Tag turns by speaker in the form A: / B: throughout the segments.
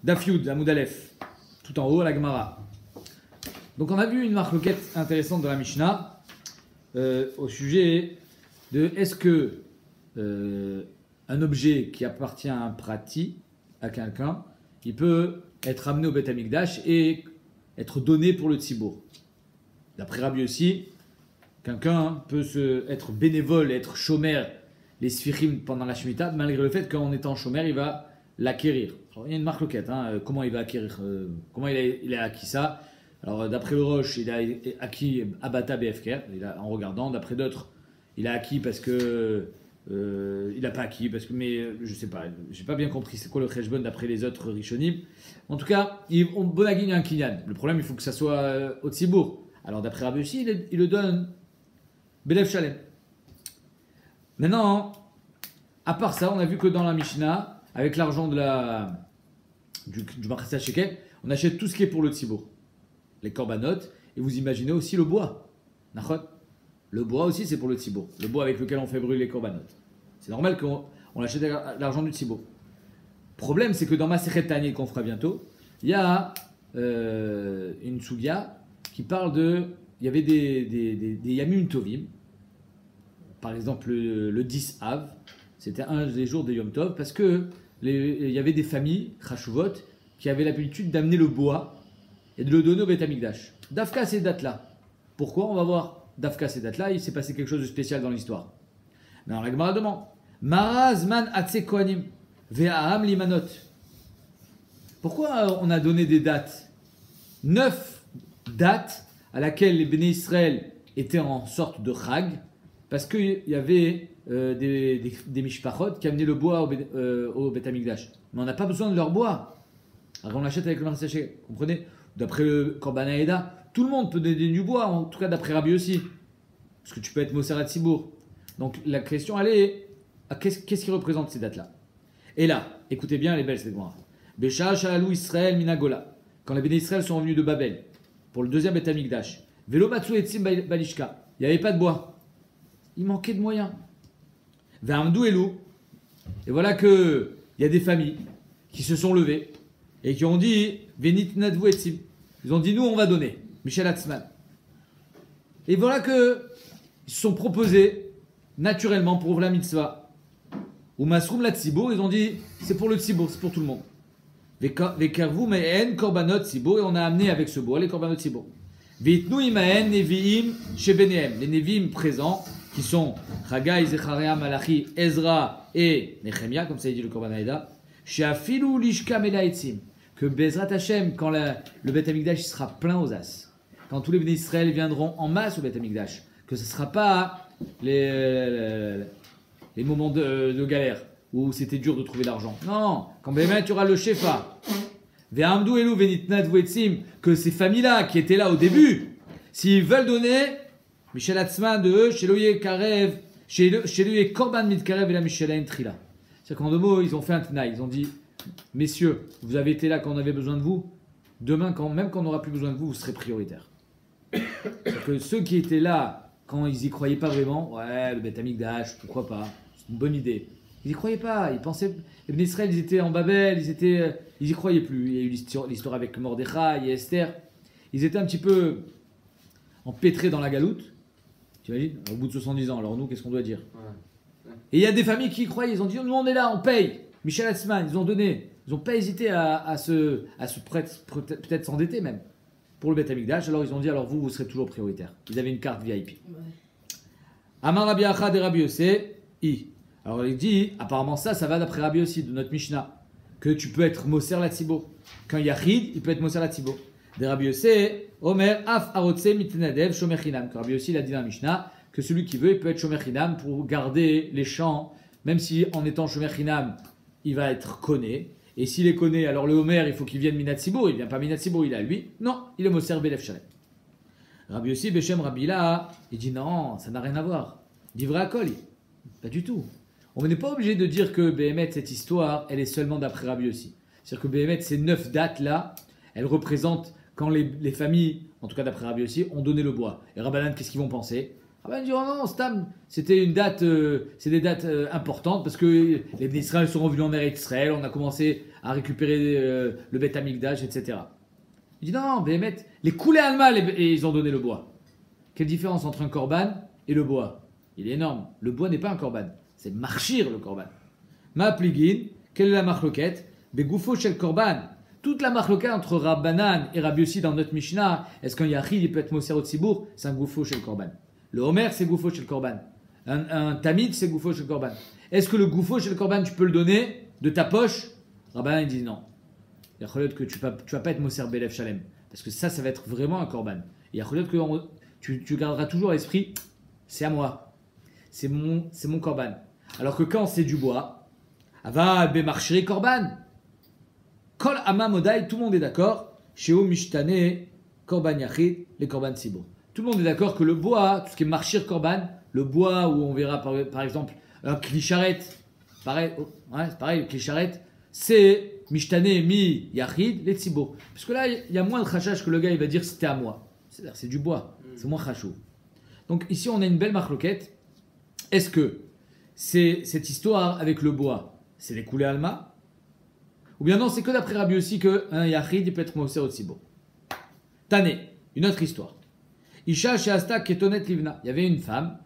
A: Daf Yud, Amoud Aleph, tout en haut, la Gemara. Donc on a vu une marloquette intéressante dans la Mishnah au sujet de est-ce que un objet qui appartient à un prati, à quelqu'un, il peut être amené au Beth Amikdash et être donné pour le tzibour. D'après Rabbi aussi, quelqu'un peut être bénévole, être chômeur, les sfirim pendant la Shemitah, malgré le fait qu'en étant chômeur, il va l'acquérir. Il y a une marloquette, comment il va acquérir, comment il a acquis ça. Alors d'après le Roche, il a acquis Abata BFK, en regardant. D'après d'autres, il a acquis parce que il n'a pas acquis, parce que, mais je sais pas, j'ai pas bien compris c'est quoi le cheshbon d'après les autres Rishonim. En tout cas, on bonagine un kinyan. Le problème, il faut que ça soit au tzibour. Alors d'après Rabbi aussi, il le donne Belev Shalem. Maintenant, à part ça, on a vu que dans la Mishnah, avec l'argent du Machatzah Shekel, on achète tout ce qui est pour le tzibour. Les korbanot, et vous imaginez aussi le bois. Nachot. Le bois aussi, c'est pour le tzibour. Le bois avec lequel on fait brûler les korbanot. C'est normal qu'on achète l'argent du tzibour. Le problème, c'est que dans Masechet Tanya qu'on fera bientôt, il y a une sougia qui parle de... Il y avait des Yamim Tovim. Par exemple, le 10 Av, c'était un des jours de Yom Tov, parce que il y avait des familles, Chashuvot, qui avaient l'habitude d'amener le bois et de le donner au Beth Amikdash. Dafka, ces dates-là. Pourquoi? On va voir. Dafka, ces dates-là, il s'est passé quelque chose de spécial dans l'histoire. Mais alors, la Gemara demande Marazman Atse Kohanim Ve'aham Limanot. Pourquoi on a donné des dates? 9 dates à laquelle les Béné Israël étaient en sorte de Chag, parce qu'il y avait des Mishpachot qui amenaient le bois au Beth Amikdash. Mais on n'a pas besoin de leur bois. Alors on l'achète avec le Machatzah Shekel. Comprenez? D'après le Korban Haïda, tout le monde peut donner du bois, en tout cas d'après Rabbi aussi. Parce que tu peux être Moser à Tzibour. Donc la question, elle est, qu'est-ce qui représente ces dates-là? Et là, écoutez bien, les belles, c'est moi. Bécha, Shalalou, Israël, Minagola. Quand les Béné Israël sont venus de Babel, pour le deuxième Beth Amikdash, Velo Matsu Etzim Balishka, il n'y avait pas de bois. Il manquait de moyens. Ve'amdou Elou. Et voilà qu'il y a des familles qui se sont levées et qui ont dit Venit Nadvu Etzim. Ils ont dit nous, on va donner. Michel Hatzman. Et voilà qu'ils se sont proposés naturellement pour la mitzvah. Ou Masroum la Tzibour, ils ont dit c'est pour le Tzibour, c'est pour tout le monde. Vekarvu Mehen Korbanot Tzibour, et on a amené avec ce bois les Korbanot Tzibour. Veitnu Imahen Neviim Shebenehem, les Neviim présents qui sont Chagai, Zecharia, Malachi, Ezra et Nehemia, comme ça il dit le Korban Haïda. Sheafilu Lishka Melaetzim, que Bezrat Hashem, quand le Beth Amikdash sera plein aux as, quand tous les Béné Israël viendront en masse au Beth Amikdash, que ce ne sera pas les moments de galère où c'était dur de trouver l'argent. Non, quand Béhémet tu auras le Shefa, Ve'amdou Elou Venitnat Vuetzim, que ces familles-là qui étaient là au début, s'ils veulent donner, Michel Hatzman de eux, chez lui Karev, chez lui Korban Mitkarev et la Michelain Trila. C'est-à-dire qu'en deux mots, ils ont fait un tenaille, ils ont dit messieurs, vous avez été là quand on avait besoin de vous, demain, même quand on n'aura plus besoin de vous, vous serez prioritaires. C'est-à-dire que ceux qui étaient là, quand ils y croyaient pas vraiment, ouais, le Beth Amikdash, pourquoi pas, c'est une bonne idée. Ils y croyaient pas, ils pensaient, les Béné Israël, ils étaient en Babel, ils y croyaient plus. Il y a eu l'histoire avec Mordechai et Esther. Ils étaient un petit peu empêtrés dans la galoute, tu imagines, au bout de 70 ans. Alors nous, qu'est-ce qu'on doit dire? Et il y a des familles qui y croyaient, ils ont dit, nous on est là, on paye. Michel Hatzman, ils ont donné. Ils n'ont pas hésité à peut-être s'endetter même pour le Beth Amikdash. Alors ils ont dit, alors vous serez toujours prioritaire. Ils avaient une carte VIP. Amar Rabbi Achad et Rabbi Yossé, I. Alors il dit, apparemment ça va d'après Rabbi aussi, de notre Mishnah, que tu peux être Moser la Tzibour. Quand il y a Chid, il peut être Moser la Tzibour. De Rabbi Yossé, Omer, Af Arotse Mitnadev Shomer Chinam. Rabbi Yossé, il a dit dans la Mishnah que celui qui veut, il peut être Shomer Chinam pour garder les champs, même si en étant Shomer Chinam, il va être conné. Et s'il est conné, alors le Homer, il faut qu'il vienne Minat Tzibour. Il ne vient pas Minat Tzibour, il est à lui. Non, il est Moser Belev Shalem. Rabbi Yossi, Beshem Rabbi La, il dit non, ça n'a rien à voir. Divrei Hakol, pas du tout. On n'est pas obligé de dire que Béhémet, cette histoire, elle est seulement d'après Rabbi Yossi. C'est-à-dire que Béhémet, ces 9 dates-là, elles représentent quand les familles, en tout cas d'après Rabbi Yossi, ont donné le bois. Et Rabbanan, qu'est-ce qu'ils vont penser? Rabban dit, oh non, Stam, c'était une date, c'est des dates importantes parce que les Bnei Israël sont revenus en mer Israël, on a commencé à récupérer le Beth Amikdash, etc. Il dit, non, Béhémet, les coulées Alma, et ils ont donné le bois. Quelle différence entre un korban et le bois? Il est énorme. Le bois n'est pas un korban, c'est marchir le korban. Ma pligin, quelle est la marloquette? Begoufo shel korban. Toute la marloquette entre Rabbanan et Rabbi Yossi dans notre Mishnah, est-ce qu'un yachid il peut être moser au tzibour? C'est un goufo shel korban. Le Homer c'est goufo shel korban. Un tamid c'est goufo shel korban. Est-ce que le goufo shel korban tu peux le donner de ta poche? Rabbanan il dit non. Il y a que tu vas pas être moser Belev Shalem. Parce que ça va être vraiment un korban. Il y a que tu garderas toujours à l'esprit, c'est à moi. C'est mon korban. Alors que quand c'est du bois, Ava Bemarchiri korban. Kol Ama Modai, tout le monde est d'accord. Sheo Mishtane Korban Yachid, les korban Sibo. Tout le monde est d'accord que le bois, tout ce qui est marchir korban, le bois où on verra par exemple un clicharet, pareil, c'est pareil, le clicharet, c'est Mishtane Mi Yachid, les Sibo. Parce que là, il y a moins de khashash que le gars il va dire c'était à moi. C'est-à-dire c'est du bois, c'est moins khashou. Donc ici on a une belle marloquette. Est-ce que c'est cette histoire avec le bois, c'est les coulées Alma? Ou bien non, c'est que d'après Rabbi aussi qu'un Yachid peut être Moser au Tzibo. Tane, une autre histoire. Isha Sheasta Ketonet Livna. Il y avait une femme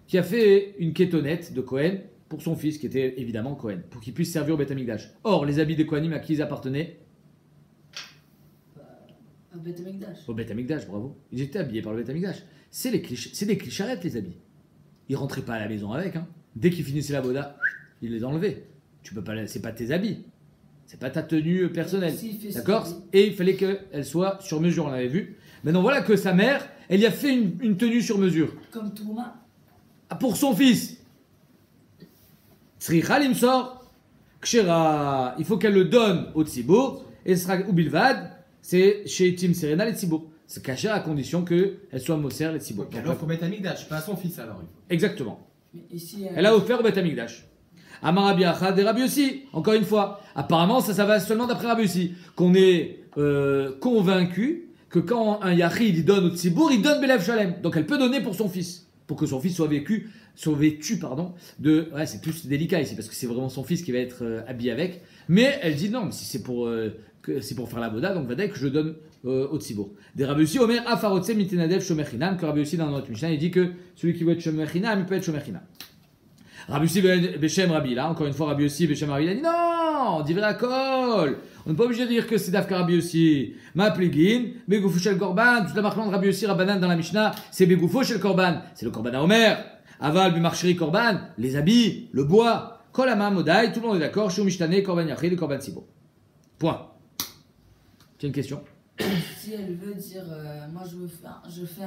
A: qui a fait une kétonette de Cohen pour son fils, qui était évidemment Cohen, pour qu'il puisse servir au Beth Amikdash. Or, les habits des Kohanim, à qui ils appartenaient?
B: Au Beth Amikdash.
A: Au Beth Amikdash, bravo. Ils étaient habillés par le Beth Amikdash. C'est des clicharettes, les habits. Ils rentraient pas à la maison avec. Hein. Dès qu'ils finissaient la boda, ils les enlevaient. Tu peux pas, c'est pas tes habits. C'est pas ta tenue personnelle. D'accord? Et il fallait qu'elle soit sur mesure, on l'avait vu. Maintenant, voilà que sa mère, elle y a fait une tenue sur mesure.
B: Comme Touma.
A: Pour son fils. Tzricha sort. Kshera, il faut qu'elle le donne au Tzibour. Et ce sera Ubilvad, c'est chez Tim Serena les Tzibour. C'est caché à condition qu'elle soit Moser les Tzibour.
C: Donc alors, il faut mettre Amikdash, pas à son fils alors.
A: Exactement.
B: Mais ici,
A: Elle a offert au Beth Amikdash. Amar Rabbi Achad et Rabbi Yossi. Encore une fois, apparemment ça va seulement d'après Rabbi Yossi qu'on est convaincu que quand un Yachid il donne au Tzibour, il donne Belev Shalem. Donc elle peut donner pour son fils, pour que son fils soit vêtu de. Ouais, c'est plus délicat ici parce que c'est vraiment son fils qui va être habillé avec. Mais elle dit non, mais si c'est pour faire la boda, donc va que je le donne au Tzibour. Des Rabbi Yossi, Omer Afarotse Mitenadev Shomer Chinam, que Rabbi Yossi dans notre Mishnah il dit que celui qui veut être Shomer Chinam, il peut être Shomer Chinam. Rabbi Yossi Beshem Rabbi, là, encore une fois, Rabbi Yossi Beshem Rabbi, il a dit non, on dit Kol. On n'est pas obligé de dire que c'est Dafka Rabbi Yossi. Ma pligin, Begoufou Shel Korban, toute la marque de Rabbi Yossi Rabbanan dans la Mishnah, c'est Begoufou Shel Korban, c'est le Korban à Omer. Aval, Bimarcheri Korban, les habits, le bois, Kol Ama Modai, tout le monde est d'accord, Shou Mishtane, Korban Yachid, Korban Sibo. Point. Tu as une question?
B: Si elle veut dire, moi je fais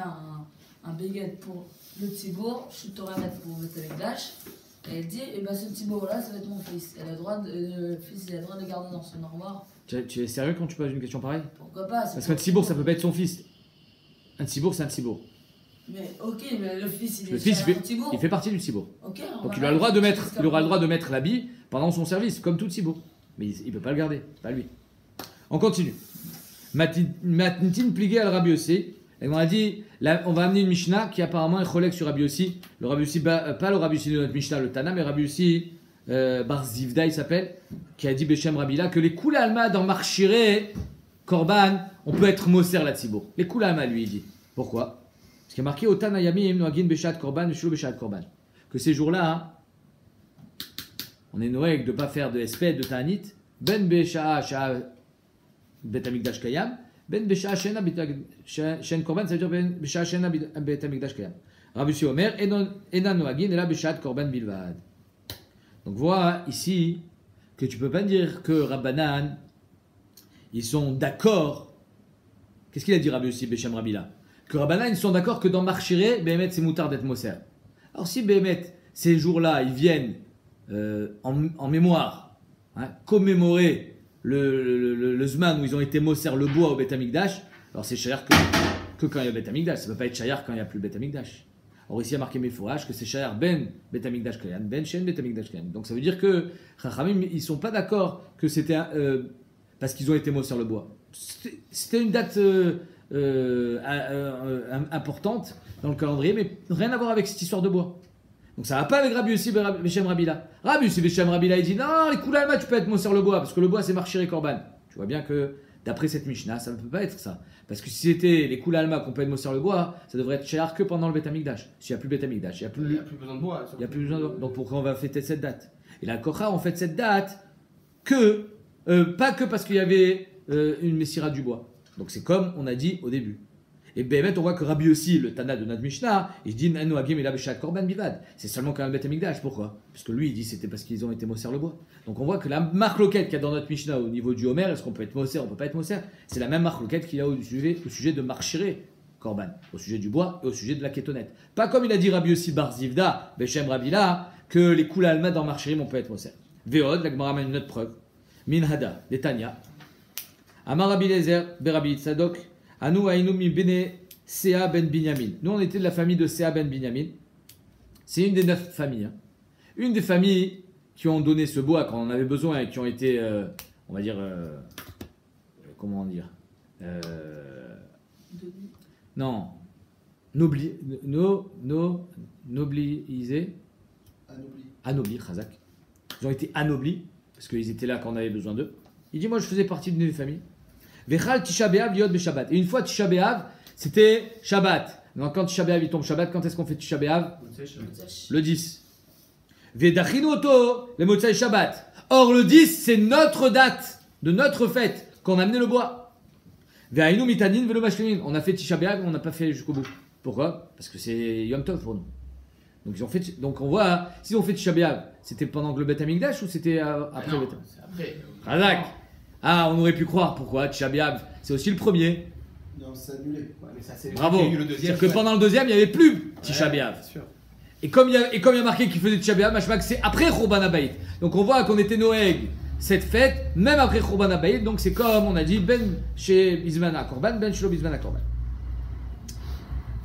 B: un baguette pour le Tzibour, je suis Torah pour le Amikdash, et elle dit, et ben ce Tzibour-là, ça va être mon fils. Elle a le droit le fils il a le droit de le garder dans son armoire.
A: Tu es sérieux quand tu poses une question pareille?
B: Pourquoi pas?
A: Parce qu'un Tzibour, ça peut pas être son fils. Un Tzibour, c'est un Tzibour.
B: Mais ok, mais le fils il
A: Le
B: est
A: fils,
B: Tzibour.
A: il fait partie du Tzibour.
B: Ok.
A: Donc il aura le droit de mettre l'habit pendant son service, comme tout Tzibour. Mais il ne peut pas le garder, pas lui. On continue. Matnitin pligué à Rabbi Yossi. Et on a dit, là, on va amener une Mishnah qui apparemment est collègue sur Rabbi Yossi. Le Rabbi Yossi, pas le Rabbi Yossi de notre Mishnah, le Tana, mais Rabbi Yossi Bar Zivda, il s'appelle, qui a dit Beshem Rabbi là que les Kula Alma dans Marchiré, Korban, on peut être Moser la Tzibour. Les Kula Alma, lui, il dit. Pourquoi? Parce qu'il y a marqué Otan Ayamim Noagin Beshat Korban, Shlo Beshat Korban. Que ces jours-là, hein, on est noé de ne pas faire de SP, de Ta'anit, Ben Besha, Bet Amikdash Kayam, Ben Besha Shena Shen Korban, ça veut dire Ben Besha Shena Bet Amikdash Kayam. Rabbi Yossi Omer, Enan Noagin, et là Beshat Korban Bilvad. Donc voilà ici que tu ne peux pas dire que Rabbanan, ils sont d'accord. Qu'est-ce qu'il a dit Rabbi Yossi Beshem Rabbi là? Que Rabbanan, ils sont d'accord que dans Marchiré, Béhémet, c'est moutard d'être Moser. Alors si Béhémet, ces jours-là, ils viennent en mémoire, hein, commémorer le Zman où ils ont été Moser le bois au Beth Amikdash, alors c'est Shayar que quand il y a Beth Amikdash. Ça ne peut pas être Shayar quand il n'y a plus Beth Amikdash. Or ici, il y a marqué Mefourage que c'est Shayar ben Beth Amikdash Kayan, ben Shen Beth Amikdash Kayan. Donc ça veut dire que Chachamim, ils ne sont pas d'accord que c'était parce qu'ils ont été Moser le bois. C'était une date importante dans le calendrier, mais rien à voir avec cette histoire de bois. Donc ça va pas avec Rabbi Yossi Beshem Rabila. Rabbi Yossi Beshem Rabila, il dit non, les Koulalma, tu peux être Moser le bois, parce que le bois c'est Marchir et Korban. Tu vois bien que d'après cette Mishnah, ça ne peut pas être ça. Parce que si c'était les Koulalma qu'on peut être Moser le bois, ça devrait être Shehar que pendant le Bet Amikdash. S'il n'y a plus le Bet Amikdash, il n'y a plus
C: besoin de bois.
A: il y a plus besoin de bois. Donc pourquoi on va fêter cette date? Et la Kocha, on fête cette date que, pas que parce qu'il y avait une Messira du bois. Donc c'est comme on a dit au début. Et Béhémet, on voit que Rabbi aussi, le Tana de notre Mishnah, il dit Nanu Hagim el Abishat Korban Bivad. C'est seulement quand même Bet Amikdash. Pourquoi? Parce que lui, il dit c'était parce qu'ils ont été Moser le bois. Donc on voit que la marque loquette qu'il y a dans notre Mishnah au niveau du Homer, est-ce qu'on peut être Moser, on peut pas être Moser, c'est la même marque loquette qu'il y a au sujet de Marchiré Korban, au sujet du bois et au sujet de la kétonette. Pas comme il a dit Rabbi aussi Bar Zivda, Beshem Rabila, que les Kula Alma dans Marchirim on peut être Moser. Veod, la Gemara amène une autre preuve. Minhada, Netanya. Amar Rabbi Lezer, Berabi Tzadok, Anu Ainu mi Bene Sea ben Binyamin. Nous on était de la famille de Sea ben Binyamin. C'est une des 9 familles. Hein. Une des familles qui ont donné ce bois quand on en avait besoin et qui ont été, on va dire, comment dire, non, nobilisés, anoblis, Khazak. Ils ont été anoblis parce qu'ils étaient là quand on avait besoin d'eux. Il dit moi je faisais partie d'une des familles. Vechal Tisha B'Av liot beShabbat. Et une fois Tisha B'Av, c'était Shabbat. Donc quand Tisha B'Av il tombe Shabbat, quand est-ce qu'on fait Tisha B'Av? Le 10. Vedachinu oto le Motzai Shabbat. Or le 10 c'est notre date de notre fête qu'on a amené le bois. Ve'ainu mitanin velo mashlimin. On a fait Tisha B'Av, on n'a pas fait jusqu'au bout. Pourquoi? Parce que c'est Yom Tov pour nous. Donc, ils ont fait, donc on voit, hein, s'ils ont fait Tisha B'Av, c'était pendant que le Bet Amikdash ou c'était après le Bet Amikdash?
C: C'est après.
A: Razak. Ah, on aurait pu croire. Pourquoi Tisha B'Av, c'est aussi le premier.
D: Non, c'est annulé.
C: Ouais, mais ça, c'est
A: Bravo.
C: il y a eu le deuxième.
A: C'est-à-dire que pendant le deuxième, il n'y avait plus Tisha
C: Ouais,
A: B'Av.
C: c'est sûr.
A: Et comme il y a marqué qu'il faisait Tisha B'Av, machmak, c'est après Khurban Habayit. Donc on voit qu'on était Noëg cette fête, même après Khurban Habayit. Donc c'est comme on a dit, ben chez Bizman Korban, ben shelo Bizman Korban.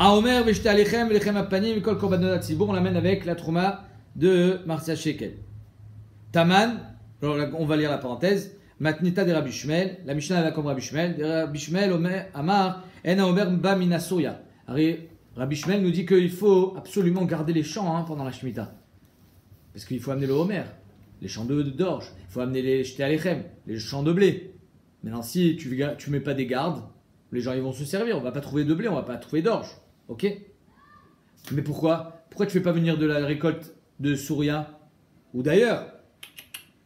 A: Aomer veshte alechem lechem apanim kol korbanot hatzibur, on l'amène avec la trouma de Marcia Shekel. Taman, alors là, on va lire la parenthèse. Matnita de Rabbi Shmuel, la Mishnah va comme Rabbi Shmuel. Rabbi Shmuel Amar en Aomer ba minasoya. Rabbi Shmuel nous dit qu'il faut absolument garder les champs hein, pendant la Shemitah. Parce qu'il faut amener le Homer, les champs d'orge. Il faut amener les Shte Alechem, les champs de blé. Maintenant, si tu mets pas des gardes, les gens ils vont se servir. On va pas trouver de blé, on va pas trouver d'orge. Ok? Mais pourquoi? Pourquoi tu fais pas venir de la récolte de Souria ou d'ailleurs?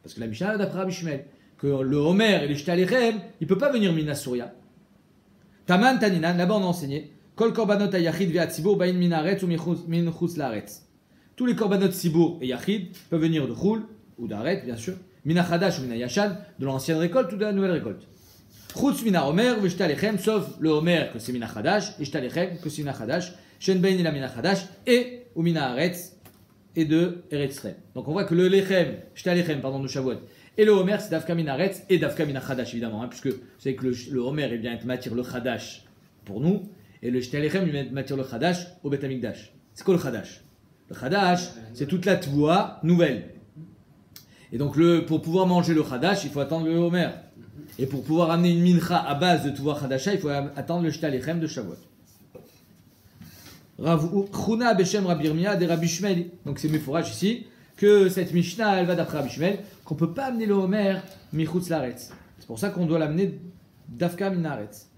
A: Parce que la Mishnah d'après Rabbi Shmuel, que le Homer et les Shte Alechem, il peut pas venir Mina Souria. Taman Taninan, là-bas on a enseigné. Kol korbanot ayachid ve'atzibur ba'in min haaretz ou min chutz la'aretz. Tous les korbanot Tzibour et Yachid peuvent venir de Choul ou d'Aret, bien sûr, Mina Chadash ou Mina Yashan, de l'ancienne récolte ou de la nouvelle récolte. Chutz Mina Homer ve'Shte Alechem, sauf le Homer que c'est Mina Chadash, et Shte Alechem que c'est Mina Chadash, Shen Bein ila Mina Chadash, et ou Mina Haaretz, et de Eretz Israël. Donc on voit que le Lechem, Shte Alechem, pardon, de Shavuot, et le Homer c'est Dafka Mina Haaretz et Dafka Mina Chadash, évidemment, hein, puisque vous savez que le Homer il vient être matière le Chadash pour nous, et le Shte Alechem il vient être matière le Chadash au Bet Amikdash. C'est quoi le Chadash? Le Chadash, c'est toute la Tvoua nouvelle. Et donc, pour pouvoir manger le Chadash, il faut attendre le Homer. Et pour pouvoir amener une mincha à base de Tvoua Chadasha, il faut attendre le Shte Alechem de Shavuot. Chuna Beshem Rabbi Yirmiyah de Rabbi Shmuel. Donc, c'est Mefouraj ici, que cette Mishnah, elle va d'après Rabbi Shmuel, qu'on ne peut pas amener le Homer Michutz Laaretz. C'est pour ça qu'on doit l'amener Dafka Min Haaretz.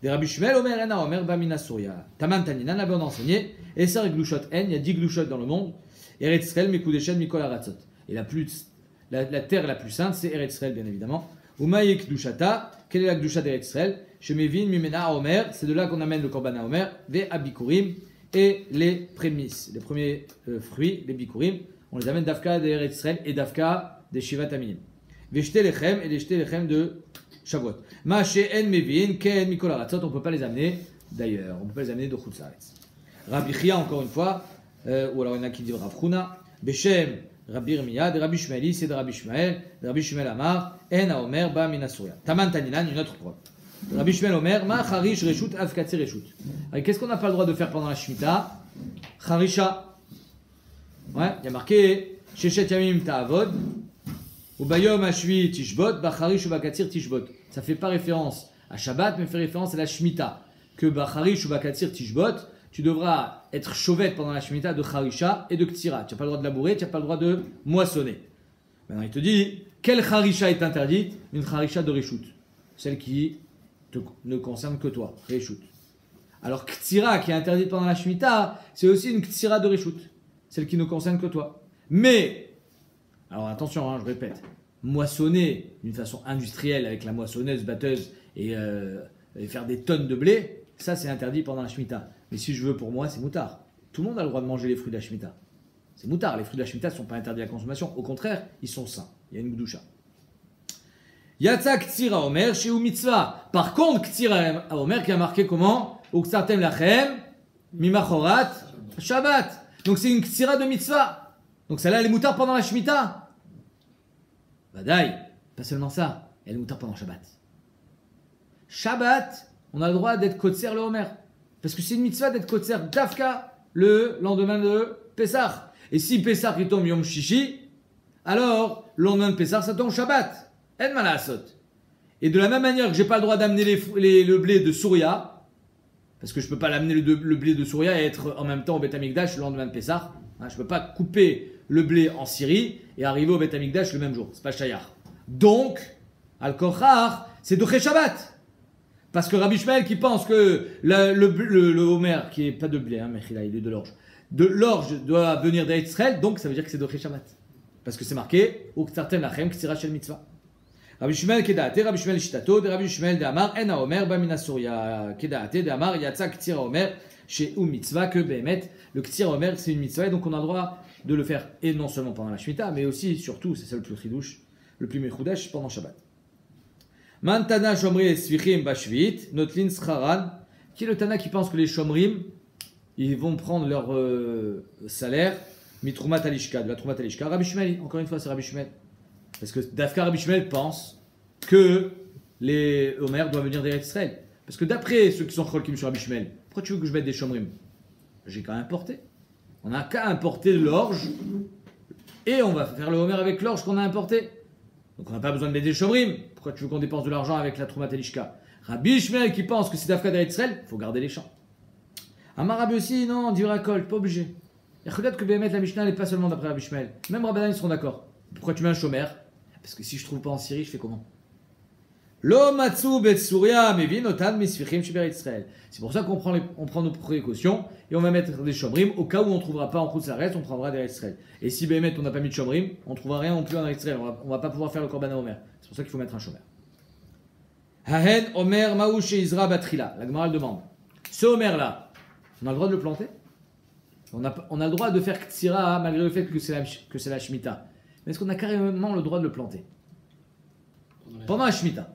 A: De Rabbi Shmuel, Homer en Homer ba Mina Souria. Taman Taninan, là-bas on a enseigné. Et ça, Glushot N, il y a 10 Glushot dans le monde. Eretz Israël, Mekudeshen, Mikol Haratzot. Et la terre la plus sainte, c'est Eretz Israël, bien évidemment. Umaye Kdushata, quelle est la Gdusha d'Eretz Israël? Shemevin, Mimena Homer, c'est de là qu'on amène le Korban à Homer, Ve Abikurim, et les prémices, les premiers fruits, les Bikurim, on les amène d'Afka d'Eretz Israël et d'Afka des Shivat Aminim. Ve Shte Lechem, et les Shte Lechem de Shavuot. Ma She'en Mevin, Ken Mikol Haratzot, on ne peut pas les amener d'ailleurs, on ne peut pas les amener de Chutz Laaretz. Rabbi Chia, encore une fois, ou alors il y en a qui disent Rav Chuna, Beshem, Rabbi Yirmiyah, de Rabbi Shmuel, c'est de Rabbi Shmuel, de Rabbi Shmuel Amar, En Haomer, Ba Mina Souria. Taman Taninan, une autre preuve. Rabbi Shmuel Omer, Ma Charish Reshut, Avkatse Reshut. Qu'est-ce qu'on n'a pas le droit de faire pendant la Shemitah? Charisha. Ouais, il y a marqué, Sheshet Yamim Ta'avod, ou Bayom Ashvi Tishbot, Ba Charish ou Bakatsir Tishbot. Ça fait pas référence à Shabbat, mais fait référence à la Shemitah. que Bacharish ou Bakatsir Tishbot, tu devras être chauvette pendant la Shemitah de Charisha et de Ktira. Tu n'as pas le droit de labourer, tu n'as pas le droit de moissonner. Maintenant, il te dit, quelle Charisha est interdite? Une Charisha de Reshut. Celle qui ne concerne que toi, Reshut. Alors Ktira, qui est interdite pendant la Shemitah, c'est aussi une Ktira de Reshut. Celle qui ne concerne que toi. Mais, alors attention, hein, je répète, moissonner d'une façon industrielle avec la moissonneuse, batteuse et faire des tonnes de blé, ça c'est interdit pendant la Shemitah. Mais si je veux pour moi, c'est moutard. Tout le monde a le droit de manger les fruits de la Shemitah. C'est moutard, les fruits de la Shemitah ne sont pas interdits à la consommation. Au contraire, ils sont sains. Il y a une gdoucha. Yatsa Ktira Omer chez Mitzvah. Par contre, Ktira Omer qui a marqué comment? Uksartem Lachem, Mimachorat, Shabbat. Donc c'est une Ktira de Mitzvah. Donc celle-là, elle est moutard pendant la Shemitah. Badaï, pas seulement ça, elle est moutard pendant Shabbat. Shabbat, on a le droit d'être Kotser le Omer. Parce que c'est une mitzvah d'être Kotser Dafka le lendemain de Pessah. Et si Pessah il tombe Yom Shishi, alors le lendemain de Pessah ça tombe Shabbat. En malasot. Et de la même manière que j'ai pas le droit d'amener le blé de Souria, parce que je peux pas l'amener le blé de Souria et être en même temps au Beth Amikdash le lendemain de Pessah. Hein, je peux pas couper le blé en Syrie et arriver au Beth Amikdash le même jour. C'est pas Shayar. Donc, Al-Kochar, c'est Doché Shabbat. Parce que Rabbi Shmuel qui pense que le Homer, qui est pas de blé, hein, mais il est de l'orge doit venir d'Eretz Israël, donc ça veut dire que c'est Doché Shabbat. Parce que c'est marqué, Uktartem Lachem Ktira Shel Mitzvah. Rabbi Shmuel Kedaate, Rabbi Shmuel Shitato, de Rabbi Shmuel de Amar, En HaOmer, Bamina Surya, Kedaate, de Amar, Yatsa Ktira Omer, chez ou Mitzvah, que Behemet, le Ktira Omer c'est une Mitzvah, et donc on a le droit de le faire, et non seulement pendant la Shemitah, mais aussi, surtout, c'est ça le plus chidouche, le plus mechoudash, pendant Shabbat. Mantana Shomri et Svichim Bashvit, Notlin Scharan, qui est le Tana qui pense que les Shomrim, ils vont prendre leur salaire, Mitrumat Alishka, de la Trumat Alishka. Rabbi Shmuel, encore une fois, c'est Rabbi Shmuel. Parce que Dafka Rabbi Shmuel pense que les Omer doivent venir d'Eretz Israël. Parce que d'après ceux qui sont cholkim sur Rabbi Shmuel, pourquoi tu veux que je mette des Shomrim? J'ai qu'à importer. On n'a qu'à importer de l'orge et on va faire le Omer avec l'orge qu'on a importé. Donc on n'a pas besoin de mettre des Shomrim. Pourquoi tu veux qu'on dépense de l'argent avec la Trumat Alishka? Rabbi Shmuel qui pense que c'est Dafka d'Eretz Israël, il faut garder les champs. Amar Rabbi aussi, non, Dirakol, pas obligé. Il y a peut-être que Béhémet, la Mishnah n'est pas seulement d'après Rabbi Shmuel. Même Rabbanan, ils seront d'accord. Pourquoi tu mets un chômer? Parce que si je trouve pas en Syrie, je fais comment? Lo matsu bet Souria mevin otan misfichim shiber Israël. C'est pour ça qu'on prend nos précautions et on va mettre des chomrim. Au cas où on ne trouvera pas en Khoutzaret, on prendra des Israël. Et si Béhémet, on n'a pas mis de chomrim, on ne trouvera rien non plus en Israël. On va pas pouvoir faire le korban à Omer. C'est pour ça qu'il faut mettre un chômer. Hahen Omer Maouche Izra Batrila. La Gemara demande. Ce Omer là, on a le droit de le planter? On a le droit de faire Ktsira malgré le fait que c'est la Shemitah. Mais est-ce qu'on a carrément le droit de le planter? Pendant la Shemitah.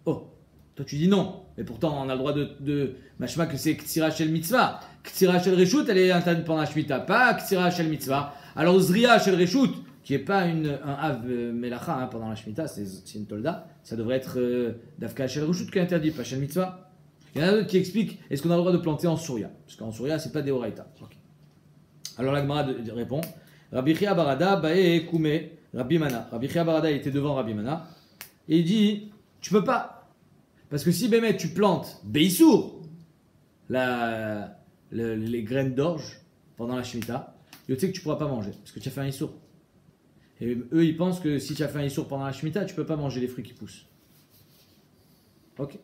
A: Oh, toi tu dis non. Mais pourtant on a le droit de machma que c'est Ktsira Shel Mitzvah. Ktsira Shel Reshut, elle est interdite pendant la Shemitah. Pas Ktsira Shel Mitzvah. Alors Zriya Shel Reshut, qui n'est pas un Av Melacha pendant la Shemitah, c'est une Tolda. Ça devrait être Dafka Shel Reshut qui est interdit, pas Shel Mitzvah. Il y en a d'autres qui expliquent est-ce qu'on a le droit de planter en Souria? Parce qu'en Souria, c'est pas des Horaïta. Okay. Alors la Gemara répond Rabbi Chia Barada Bae Kume Rabbi Mana. Rabbi Chia Barada était devant Rabbi Mana et il dit tu peux pas. Parce que si Bémet tu plantes Beissour, les graines d'orge pendant la Shemitah, tu sais que tu pourras pas manger parce que tu as fait un Issour. Et eux ils pensent que si tu as fait un Issour pendant la Shemitah, tu peux pas manger les fruits qui poussent. Ok.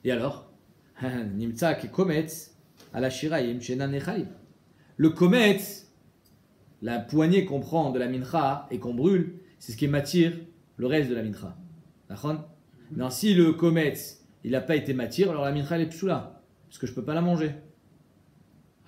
A: Et alors? Le kometz, la poignée qu'on prend de la mincha et qu'on brûle, c'est ce qui m'attire le reste de la mincha. Non, si le kometz il n'a pas été matir, alors la mincha elle est psoula, parce que je ne peux pas la manger.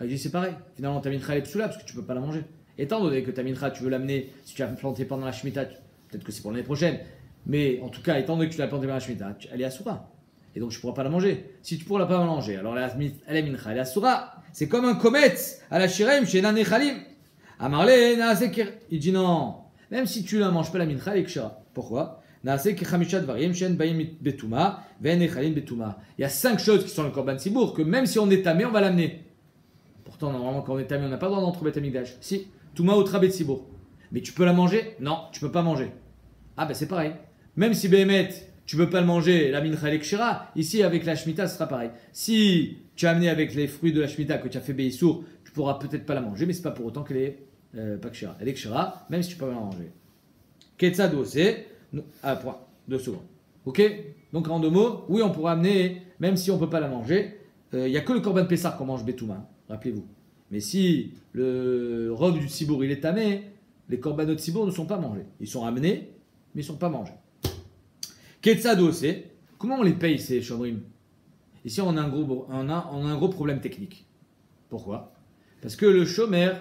A: Il dit c'est pareil, finalement ta mincha elle est psoula parce que tu ne peux pas la manger. Étant donné que ta mincha tu veux l'amener, si tu l'as plantée pendant la Shemitah, peut-être que c'est pour l'année prochaine, mais en tout cas, étant donné que tu l'as plantée pendant la Shemitah, elle est assoura. Et donc, je ne pourras pas la manger. Si tu ne pourras pas la manger, alors elle est mincha, elle est asura. C'est comme un kometz à la shirem chez Nan Echalim. Amarle, naasek. Il dit non. Même si tu ne la manges pas la mincha, elle est kshara. Pourquoi? Naasek chamishat variem shen baim betuma, ven echalim betuma. Il y a 5 choses qui sont le korban sibour que même si on est tamé, on va l'amener. Pourtant, normalement, quand on est tamé, on n'a pas le droit d'entrer Beth Amikdash. Si, tuma ou trabet sibour. Mais tu peux la manger? Non, tu ne peux pas manger. Ah ben c'est pareil. Même si Béhémet, tu peux pas le manger, la mincha elle kshira. Ici, avec la shmita, ce sera pareil. Si tu as amené avec les fruits de la shmita que tu as fait beissour, tu pourras peut-être pas la manger, mais c'est pas pour autant qu'elle est pas kshira. Elle est kshira, même si tu peux pas la manger. Ketsado, c'est point, 2 secondes. Ok? Donc en 2 mots, oui, on pourra amener, même si on peut pas la manger. Il n'y a que le korban pessar qu'on mange betouma, rappelez-vous. Mais si le robe du tzibour il est tamé, les korbanot tzibour ne sont pas mangés. Ils sont amenés, mais ils ne sont pas mangés. Ketsado, c'est comment on les paye ces shomrim? Ici, on a un gros problème technique. Pourquoi? Parce que le shomer,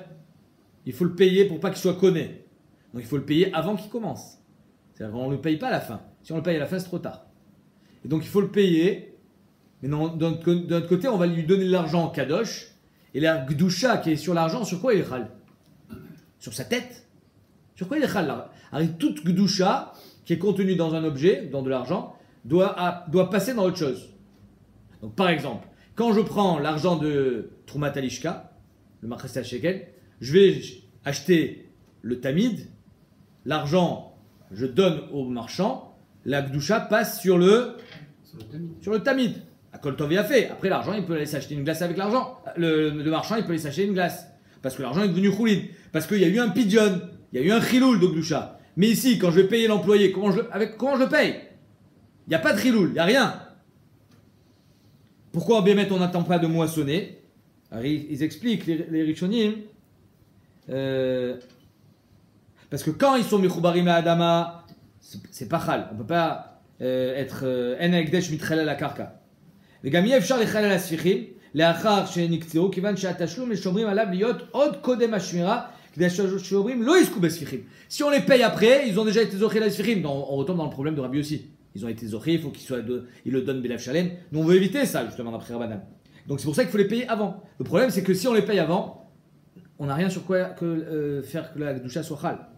A: il faut le payer pour pas qu'il soit connu. Donc il faut le payer avant qu'il commence. C'est-à-dire qu'on ne le paye pas à la fin. Si on le paye à la fin, c'est trop tard. Et donc il faut le payer. Mais d'un autre côté, on va lui donner de l'argent en kadosh. Et la gdusha qui est sur l'argent, sur quoi il est chal? Sur sa tête? Sur quoi il est chal là? Alors, toute gdusha qui est contenue dans un objet, dans de l'argent, doit passer dans autre chose. Donc par exemple, quand je prends l'argent de Troumat Alishka, le Makhresel Shekel, je vais acheter le tamid, l'argent je donne au marchand, la gdusha passe sur le tamid. Koltov a fait. Après, l'argent, il peut aller s'acheter une glace avec l'argent. Le marchand, il peut aller s'acheter une glace. Parce que l'argent est devenu choulin. Parce qu'il y a eu un pidjon. Il y a eu un chiloul de gdusha. Mais ici, quand je vais payer l'employé, comment je le paye? Il n'y a pas de chiloul, il n'y a rien. Pourquoi en Bémet, on n'attend pas de moissonner? Alors, ils expliquent, les Rishonim, parce que quand ils sont Mechoubarim la Adama, c'est pas chal. On ne peut pas être En Ekdesh Mitchel la Karka. וגם יהיה אפשר לחלל על הספיחים לאחר שנקצרו, כיוון שהתשלום לשומרים עליו להיות עוד קודם השמירה, כדי שהשומרים לא יזכו בספיחים. Si on les paye après, ils ont déjà été zochés la sfichim. On retombe dans le problème de Rabbi aussi. Ils ont été zochés, il faut qu'ils le donnent Belav Shalem. Nous on veut éviter ça justement d'après Rabbanan. Donc c'est pour ça qu'il faut les payer avant. Le problème c'est que si on les paye avant, on n'a rien sur quoi faire que la doucha soit chal.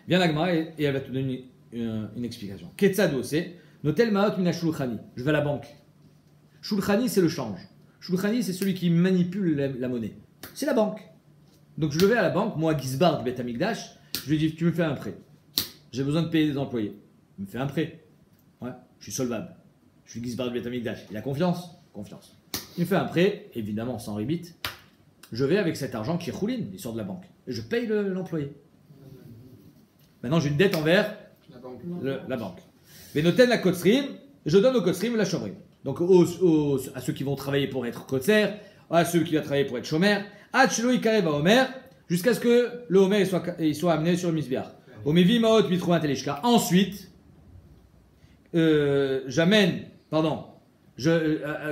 A: Viens la Gemara et elle va te donner une explication. Ketzado c'est Notel Maot Mina Shulchani. Je vais à la banque. Shulchani, c'est le change. Shulchani, c'est celui qui manipule la monnaie. C'est la banque. Donc je vais à la banque, moi, Gizbar du Bet Amikdash, je lui dis, tu me fais un prêt. J'ai besoin de payer des employés. Il me fait un prêt. Ouais, je suis solvable. Je suis Gizbar du Bet Amikdash. Il a confiance? Confiance. Il me fait un prêt, évidemment sans ribit. Je vais avec cet argent qui rouline, il sort de la banque. Et je paye l'employé. Maintenant, j'ai une dette envers la banque. Venoten la Kotrim, je donne au Kotrim la Shomrim. Donc à ceux qui vont travailler pour être kotser, à ceux qui vont travailler pour être shomer, jusqu'à ce que le homer soit amené sur le misbiach. Ensuite,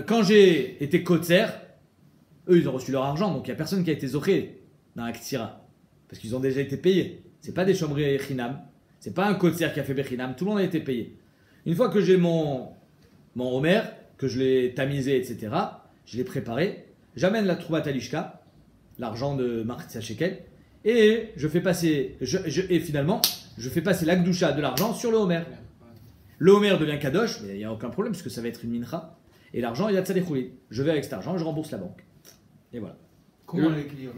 A: quand j'ai été kotser, eux ils ont reçu leur argent, donc il n'y a personne qui a été zoché dans la ktira, parce qu'ils ont déjà été payés. C'est pas des shomri chinam, c'est pas un kotser qui a fait bechinam, tout le monde a été payé. Une fois que j'ai mon homer, que je l'ai tamisé, etc., je l'ai préparé, j'amène la Troumat Alishka, l'argent de Makhresel Shekel, et je fais passer, finalement, je fais passer la Gdusha de l'argent sur le Homer. Le Homer devient Kadosh, mais il n'y a aucun problème, puisque ça va être une mincha, et l'argent, il a Tzadechoulit. Je vais avec cet argent, je rembourse la banque. Et voilà.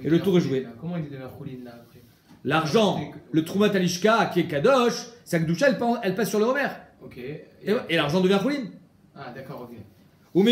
A: Et le tour est joué.
C: Comment il devient choulin là après?
A: L'argent, le Troumat Alishka, qui est Kadosh, sa Gdusha, elle passe sur le Homer.
C: Ok.
A: Et l'argent devient choulin.
C: Ah, d'accord, ok.
A: On va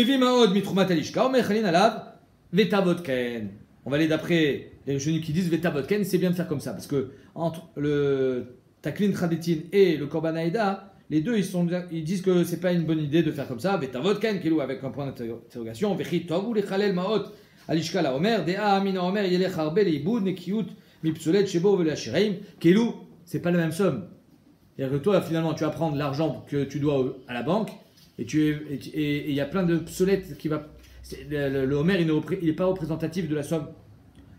A: aller d'après les chenilles qui disent Vetavotken, c'est bien de faire comme ça. Parce que entre le Taklin Tradetin et le Korban Haïda, les deux ils disent que c'est pas une bonne idée de faire comme ça. Vetavotken, avec un point d'interrogation. Vechit Togu le Chalel Maot Alishka la Omer, Dea Amina Omer, Yelech Harbe, Leibud, Nekiut, Mipsolet, Shebo, Velashiraim. Kelou, c'est pas la même somme. C'est-à-dire que toi, finalement, tu vas prendre l'argent que tu dois à la banque. Et il y a plein de psolettes qui va. Le Homer, il n'est pas représentatif de la somme.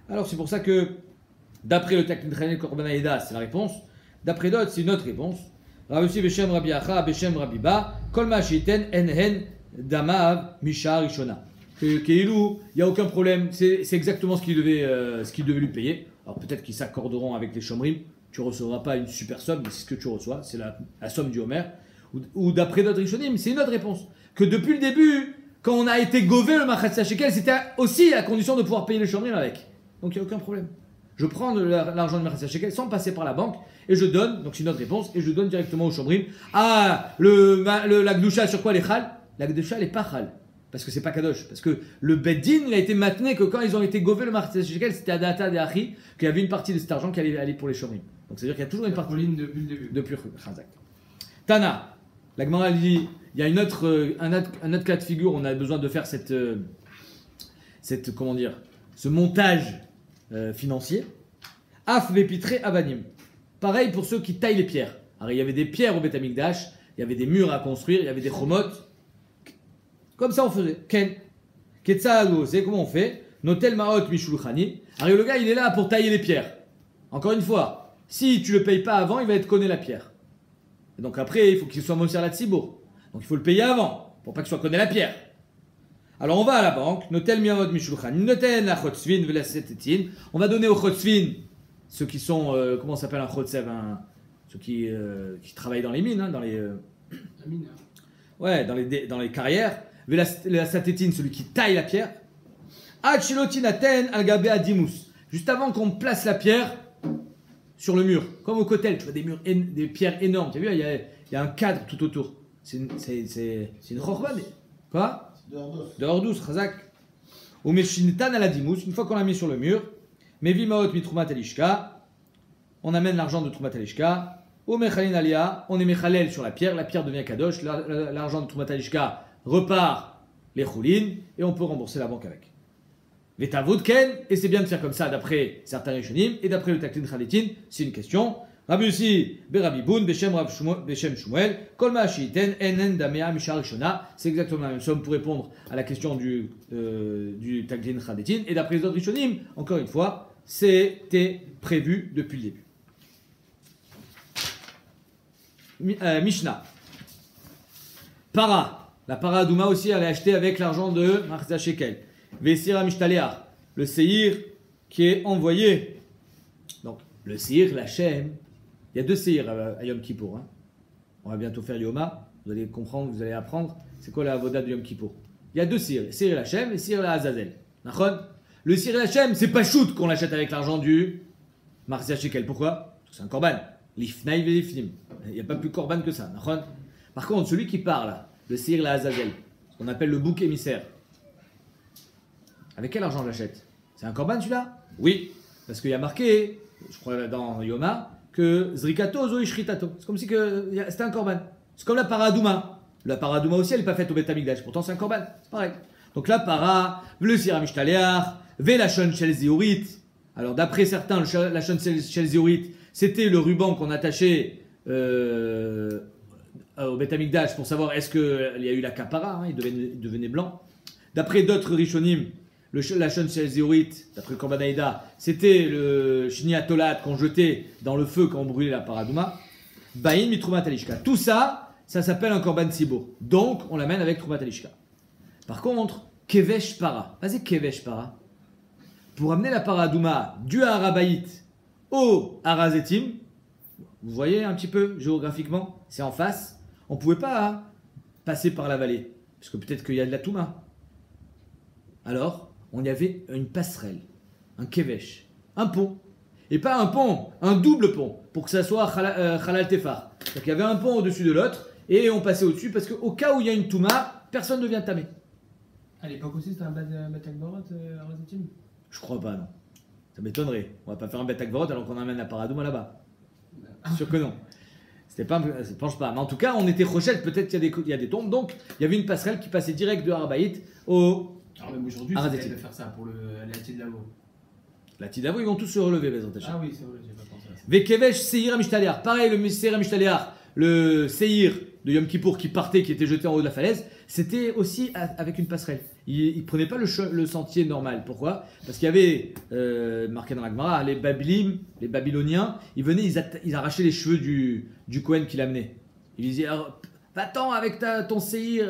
A: Alors c'est pour ça que, d'après le Taklin Tradetin Korban Haïda, c'est la réponse. D'après d'autres, c'est une autre réponse. Rabbi Beshem Rabbi Acha, Beshem Rabbi Ba, Kol Ma Shiten Enhen Damav Misha Rishona. Keilou, il n'y a aucun problème. C'est exactement ce qu'il devait lui payer. Alors peut-être qu'ils s'accorderont avec les Shomrim. Tu ne recevras pas une super somme, mais c'est ce que tu reçois. C'est la somme du Homer. Ou d'après d'autres Rishonim, c'est une autre réponse. Que depuis le début, quand on a été gové le Makhresel Shekel, c'était aussi à condition de pouvoir payer le Shomrim avec. Donc il n'y a aucun problème. Je prends l'argent de Marseille Shekel sans passer par la banque et je donne, donc c'est notre réponse, et je donne directement au Shomrim. Ah, la Gdusha sur quoi les Chal? La Gdusha elle est pas Chal. Parce que c'est pas Kadosh. Parce que le Beddin il a été maintenu que quand ils ont été govés le Marseille Shekel, c'était Adata de Achi, qu'il y avait une partie de cet argent qui allait aller pour les Shomrim. Donc c'est-à-dire qu'il y a toujours une partie
C: depuis le début.
A: de pur Chazak. Tana, la Gemara dit, il y a un autre cas de figure, on a besoin de faire comment dire, ce montage financier. Af vepitre avanim. Pareil pour ceux qui taillent les pierres. Alors il y avait des pierres au Beth Amikdash, il y avait des murs à construire, il y avait des chomot. Comme ça on faisait. Ken. Ketsaadou, c'est comment on fait? Notel maot mishulchani. Alors le gars il est là pour tailler les pierres. Encore une fois, si tu le payes pas avant, il va être connu la pierre. Et donc après, il faut qu'il soit Mosher la Tzibour. Donc il faut le payer avant, pour pas qu'il soit connu la pierre. Alors on va à la banque, notel miamod mishulchan, notel la chotzvin velasetetin. On va donner aux chotzvin, ceux qui sont, comment ça s'appelle un chotzev, ceux qui travaillent dans les mines, dans les...
C: La mine.
A: Ouais, dans les carrières. Velasetetin, celui qui taille la pierre. Achilotinaten algabe adimus. Juste avant qu'on place la pierre sur le mur, comme au Kotel, tu vois des pierres énormes. Tu as vu, il y a un cadre tout autour. C'est une chorba. Quoi? De Hordous, Chazak. Ou Meshinitan aladimous, une fois qu'on l'a mis sur le mur, Mevi maot mitrumat alishka, on amène l'argent de Trumat alishka, ou Mechalin alia, on est Mechalel sur la pierre devient Kadosh, l'argent de Trumat alishka repart les choulines, et on peut rembourser la banque avec. Vetavudken, et c'est bien de faire comme ça d'après certains Rishonim, et d'après le Taklin Khalitin, c'est une question. Rabbi Yossi, Berabi Boun, Beshem Shmuel, Kolma Shiiten, Enen Damea Mishar Rishona. C'est exactement la même somme pour répondre à la question du Taklin Khalitin. Et d'après les autres Rishonim, encore une fois, c'était prévu depuis le début. Mishnah. Para. La para Adouma aussi, elle est achetée avec l'argent de Marza Shekel. Vesira Mishtalear. Le Seir qui est envoyé. Donc, le Seir, la Shem. Il y a deux Seir à Yom Kippour. On va bientôt faire Yoma. Vous allez comprendre, vous allez apprendre. C'est quoi la voda de Yom Kippour? Il y a deux Seir. Seir la Shem et Seir la Azazel. Le Seir la Shem, c'est pas shoot qu'on l'achète avec l'argent du Marcia Shekel. Pourquoi? Parce que c'est un korban. L'ifnaï velifnim. Il n'y a pas plus korban que ça. Par contre, celui qui parle, le Seir la Azazel, ce qu'on appelle le bouc émissaire. Avec quel argent je l'achète? C'est un korban celui-là? Oui. Parce qu'il y a marqué, je crois dans Yoma, que Zrikato zo ishritato. C'est comme si c'était un korban. C'est comme la paradouma. La paradouma aussi, elle n'est pas faite au Beth Amikdash. Pourtant, c'est un korban. C'est pareil. Donc la para, le sira mishtaleach, ve la shon shel ziorit. Alors d'après certains, la shon shel ziorit, c'était le ruban qu'on attachait au Beth Amikdash pour savoir est-ce qu'il y a eu la kapara, il devenait blanc. D'après d'autres rishonim, la shon shel ziorit, d'après le korban haïda, c'était le shni atolat qu'on jetait dans le feu quand on brûlait la paradouma. Bain mitrumat alishka. Tout ça, ça s'appelle un korban tzibour. Donc, on l'amène avec trumat alishka. Par contre, kevesh para. Vas-y, kevesh para. Pour amener la paradouma du Harabaït au Harazetim, vous voyez un petit peu géographiquement, c'est en face. On ne pouvait pas passer par la vallée, parce que peut-être qu'il y a de la Touma. Alors, on y avait une passerelle, un kevesh, un pont. Et pas un pont, un double pont, pour que ça soit Khalal Tefar. Donc il y avait un pont au-dessus de l'autre, et on passait au-dessus, parce qu'au cas où il y a une Touma, personne ne vient tamer.
C: À l'époque aussi, c'était un Batak Borot à Rosatim?
A: Je crois pas, non. Ça m'étonnerait. On va pas faire un Batak Vorot alors qu'on amène la Paradouma là-bas. C'est sûr que non. C'était pas, je pense pas. Mais en tout cas, on était Rochelle, peut-être qu'il y a des tombes, donc il y avait une passerelle qui passait direct de Harabaït au.
C: Alors même aujourd'hui, c'est de faire ça pour la Tidavo.
A: La Tidavo, ils vont tous se relever, les autres.
C: Ah oui, c'est vrai, j'ai pas pensé à ça.
A: Vekevesh Seir Mishtalear. Pareil, le Seir Mishtalear, le Seir de Yom Kippour qui partait, qui était jeté en haut de la falaise, c'était aussi avec une passerelle. Il ne prenait pas le sentier normal. Pourquoi? Parce qu'il y avait, marqué dans la Gemara, les Babyloniens, ils venaient, ils arrachaient les cheveux du Kohen qui l'amenait. Ils disaient, va-t'en avec ton Seir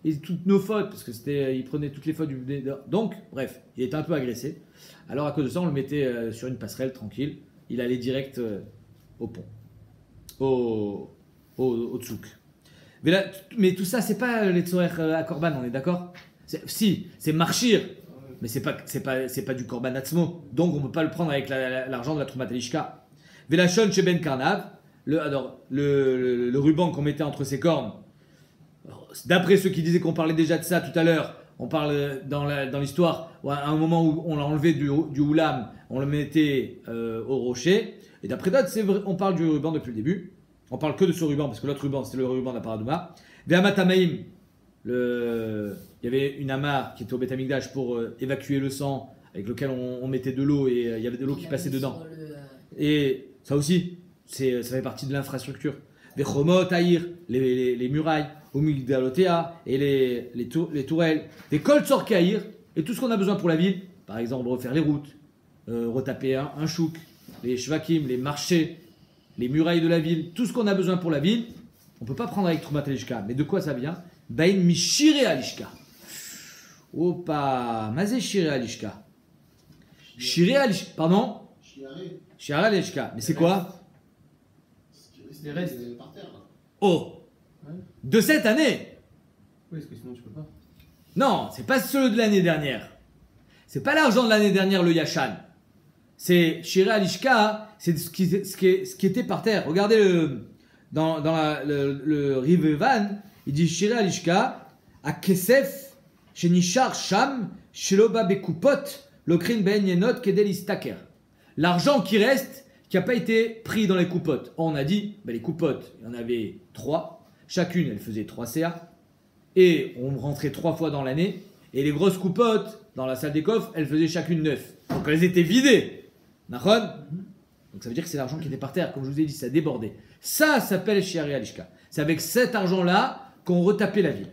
A: et toutes nos fautes, parce que il prenait toutes les fautes du. Donc, bref, il était un peu agressé. Alors à cause de ça, on le mettait sur une passerelle tranquille. Il allait direct au pont, au tsouk. Mais tout ça, c'est pas les tzorer à Korban, on est d'accord? Si, c'est marchir. mais c'est pas du Korban Atzmo. Donc on ne peut pas le prendre avec l'argent de la Troumat Elishka. Velachon chez Ben Karnav, le ruban qu'on mettait entre ses cornes. D'après ceux qui disaient qu'on parlait déjà de ça tout à l'heure, on parle dans l'histoire, à un moment où on l'a enlevé du houlam, on le mettait au rocher. Et d'après d'autres, c'est vrai, on parle du ruban depuis le début. On parle que de ce ruban, parce que l'autre ruban, c'était le ruban de la Paradouma. Ve'amatamaim, il y avait une amarre qui était au Beth Amikdash pour évacuer le sang, avec lequel on mettait de l'eau et il y avait de l'eau qui passait dedans. Et ça aussi, ça fait partie de l'infrastructure. Des chomot haïr, les murailles, au migdalotea et les tourelles, des kol tzor kaïr et tout ce qu'on a besoin pour la ville. Par exemple, refaire les routes, retaper un chouk, les shvakim, les marchés, les murailles de la ville, tout ce qu'on a besoin pour la ville. On ne peut pas prendre avec Troumat Elishka. Mais de quoi ça vient? Bain mishire alishka. Opa, mazé shire alishka. Shire alishka, pardon? Shire alishka. Mais c'est quoi?
C: Les restes.
A: Oh! De cette année!
C: Oui, parce que sinon tu peux pas.
A: Non, c'est pas ceux de l'année dernière. C'est pas l'argent de l'année dernière, le Yachan. C'est Shire alishka, c'est ce qui était par terre. Regardez dans le Rivevan, il dit Shire alishka, a Kesef, Shenishar Sham, Sheloba Bekupot, Lokrin Ben Yenot Kedel Istaker. L'argent qui reste, qui n'a pas été pris dans les coupottes. On a dit, les coupottes, il y en avait 3. Chacune, elle faisait 3 CA. Et on rentrait 3 fois dans l'année. Et les grosses coupottes, dans la salle des coffres, elles faisaient chacune 9. Donc elles étaient vidées. Nachon? Donc ça veut dire que c'est l'argent qui était par terre. Comme je vous ai dit, ça débordait. Ça s'appelle Shire alishka. C'est avec cet argent-là qu'on retapait la ville.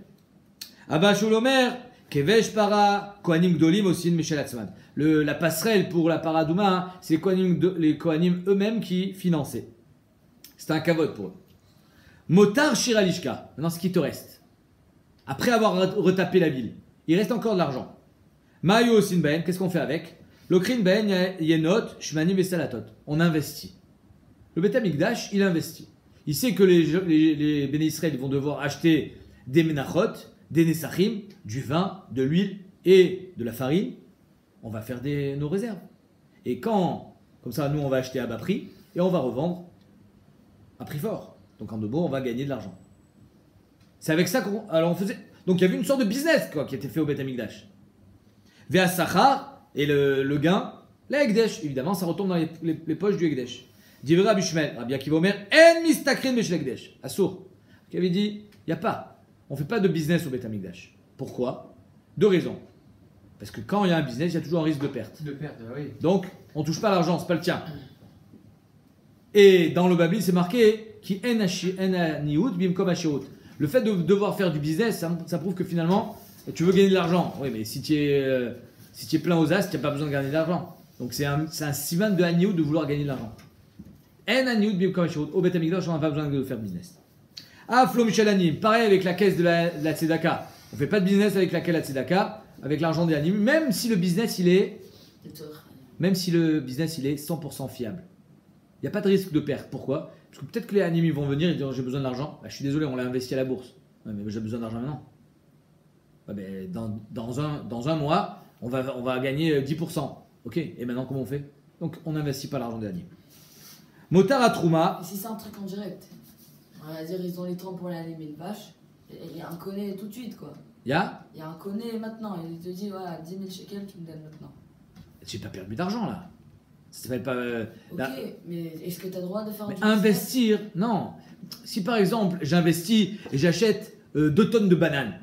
A: Abba Sholomer, Kevesh para, Kohanim Gdolim aussi, Michel Atzman. La passerelle pour la Paradouma, hein, c'est les Kohanim eux-mêmes qui finançaient. C'était un kavod pour eux. Motar Shir alishka. Maintenant, ce qui te reste. Après avoir retapé la ville, il reste encore de l'argent. Mayo Osin Ben, qu'est-ce qu'on fait avec? Lokrin Ben Yenot, Shmanim et Salatot. On investit. Le Beth Amikdash, il investit. Il sait que les Béné Israël vont devoir acheter des menachot, des nesachim, du vin, de l'huile et de la farine. On va faire nos réserves. Et comme ça, nous, on va acheter à bas prix et on va revendre à prix fort. Donc en deux mots, on va gagner de l'argent. C'est avec ça on faisait. Donc il y avait une sorte de business qui était fait au Beth Amikdash. Vea Sachar et le gain, la Ekdesh. Évidemment, ça retombe dans les poches du Ekdesh. Divra Bishmel, Rabbi Akiva Omer, En mistakrin beshel Ekdesh. Assour. Qui avait dit, il n'y a pas. On ne fait pas de business au Beth Amikdash. Pourquoi? 2 raisons. Parce que quand il y a un business, il y a toujours un risque de perte.
C: De perte, oui.
A: Donc, on ne touche pas l'argent, c'est pas le tien. Et dans le Babli, c'est marqué qui le fait de devoir faire du business, ça prouve que finalement, tu veux gagner de l'argent. Oui, mais si tu es plein aux as, tu n'as pas besoin de gagner de l'argent. Donc, c'est un siman de Haniout de vouloir gagner de l'argent. Au Beth Amikdash, on n'a pas besoin de faire business. Ah, Flo Michel Anim, pareil avec la caisse de la Tzedaka. On ne fait pas de business avec laquelle la Tzedaka, avec l'argent des Anim, même si le business il est 100% fiable. Il n'y a pas de risque de perte. Pourquoi? Parce que peut-être que les Anim ils vont venir et dire j'ai besoin de l'argent. Bah, je suis désolé, on l'a investi à la bourse. Ouais, mais j'ai besoin d'argent maintenant. Ouais, mais dans un mois, on va gagner 10%. Ok, et maintenant comment on fait? Donc on n'investit pas l'argent des Anim. Motar à Trouma.
B: Et si c'est un truc en direct, on va dire ils ont les temps pour aller animer une vache, et il y a un connaît tout de suite quoi. Il y a un connaît maintenant, il te dit voilà, 10 000 shekels tu me donnes maintenant.
A: J'ai pas perdu d'argent là. Ça s'appelle pas.
B: Ok, mais est-ce que tu as le droit de faire du
A: investir? Non. Si par exemple j'investis et j'achète 2 tonnes de bananes,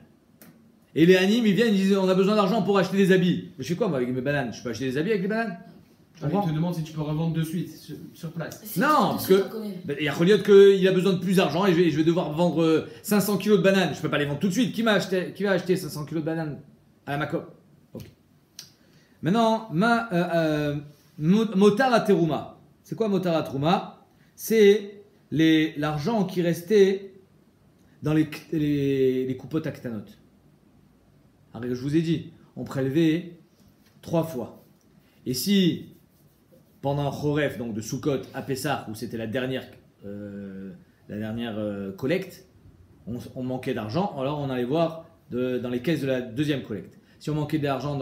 A: et les animes ils viennent, ils disent on a besoin d'argent pour acheter des habits. Je fais quoi moi avec mes bananes? Je peux acheter des habits avec les bananes?
C: Il te demande si tu peux revendre de suite sur place.
A: Non, parce que il y a Kholiot qu'il a besoin de plus d'argent et je vais devoir vendre 500 kilos de bananes. Je peux pas les vendre tout de suite. Qui va acheter 500 kilos de bananes à la Mako? Ok. Maintenant, Motar à Teruma. C'est quoi Motar à Teruma? C'est l'argent qui restait dans les coupotes aktanot. Alors, je vous ai dit, on prélevait 3 fois. Et si pendant Choref, donc de Sukkot à Pessah, où c'était la dernière collecte, on manquait d'argent, alors on allait voir dans les caisses de la deuxième collecte. Si on manquait d'argent,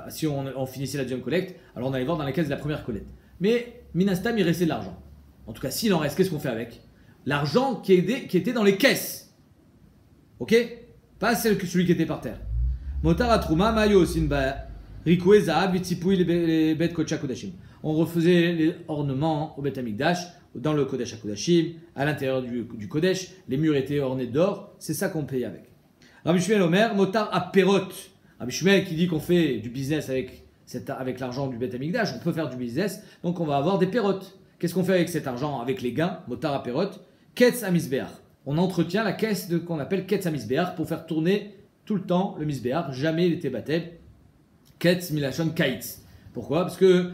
A: si on finissait la deuxième collecte, alors on allait voir dans la caisse de la première collecte. Mais Minastam, il restait de l'argent. En tout cas, s'il en reste, qu'est-ce qu'on fait avec l'argent qui était dans les caisses. Ok? Pas celui qui était par terre. Motar atrouma mayo sinba rikoué zahav vitipouy les bet kodesh kodashim. On refaisait les ornements au Bet Amikdash, dans le Kodesh HaKodashim, à l'intérieur du Kodesh. Les murs étaient ornés d'or. C'est ça qu'on payait avec. Rabbi Shmuel Omer, motar aperot. Rabbi Shmuel qui dit qu'on fait du business avec l'argent du Bet Amikdash, on peut faire du business, donc on va avoir des perotes. Qu'est-ce qu'on fait avec cet argent, avec les gains? Motar aperot, ketz amisbeach. On entretient la caisse qu'on appelle ketz amisbeach pour faire tourner tout le temps le misbeach. Jamais il était batté. Ketz milachon kaitz. Pourquoi? Parce que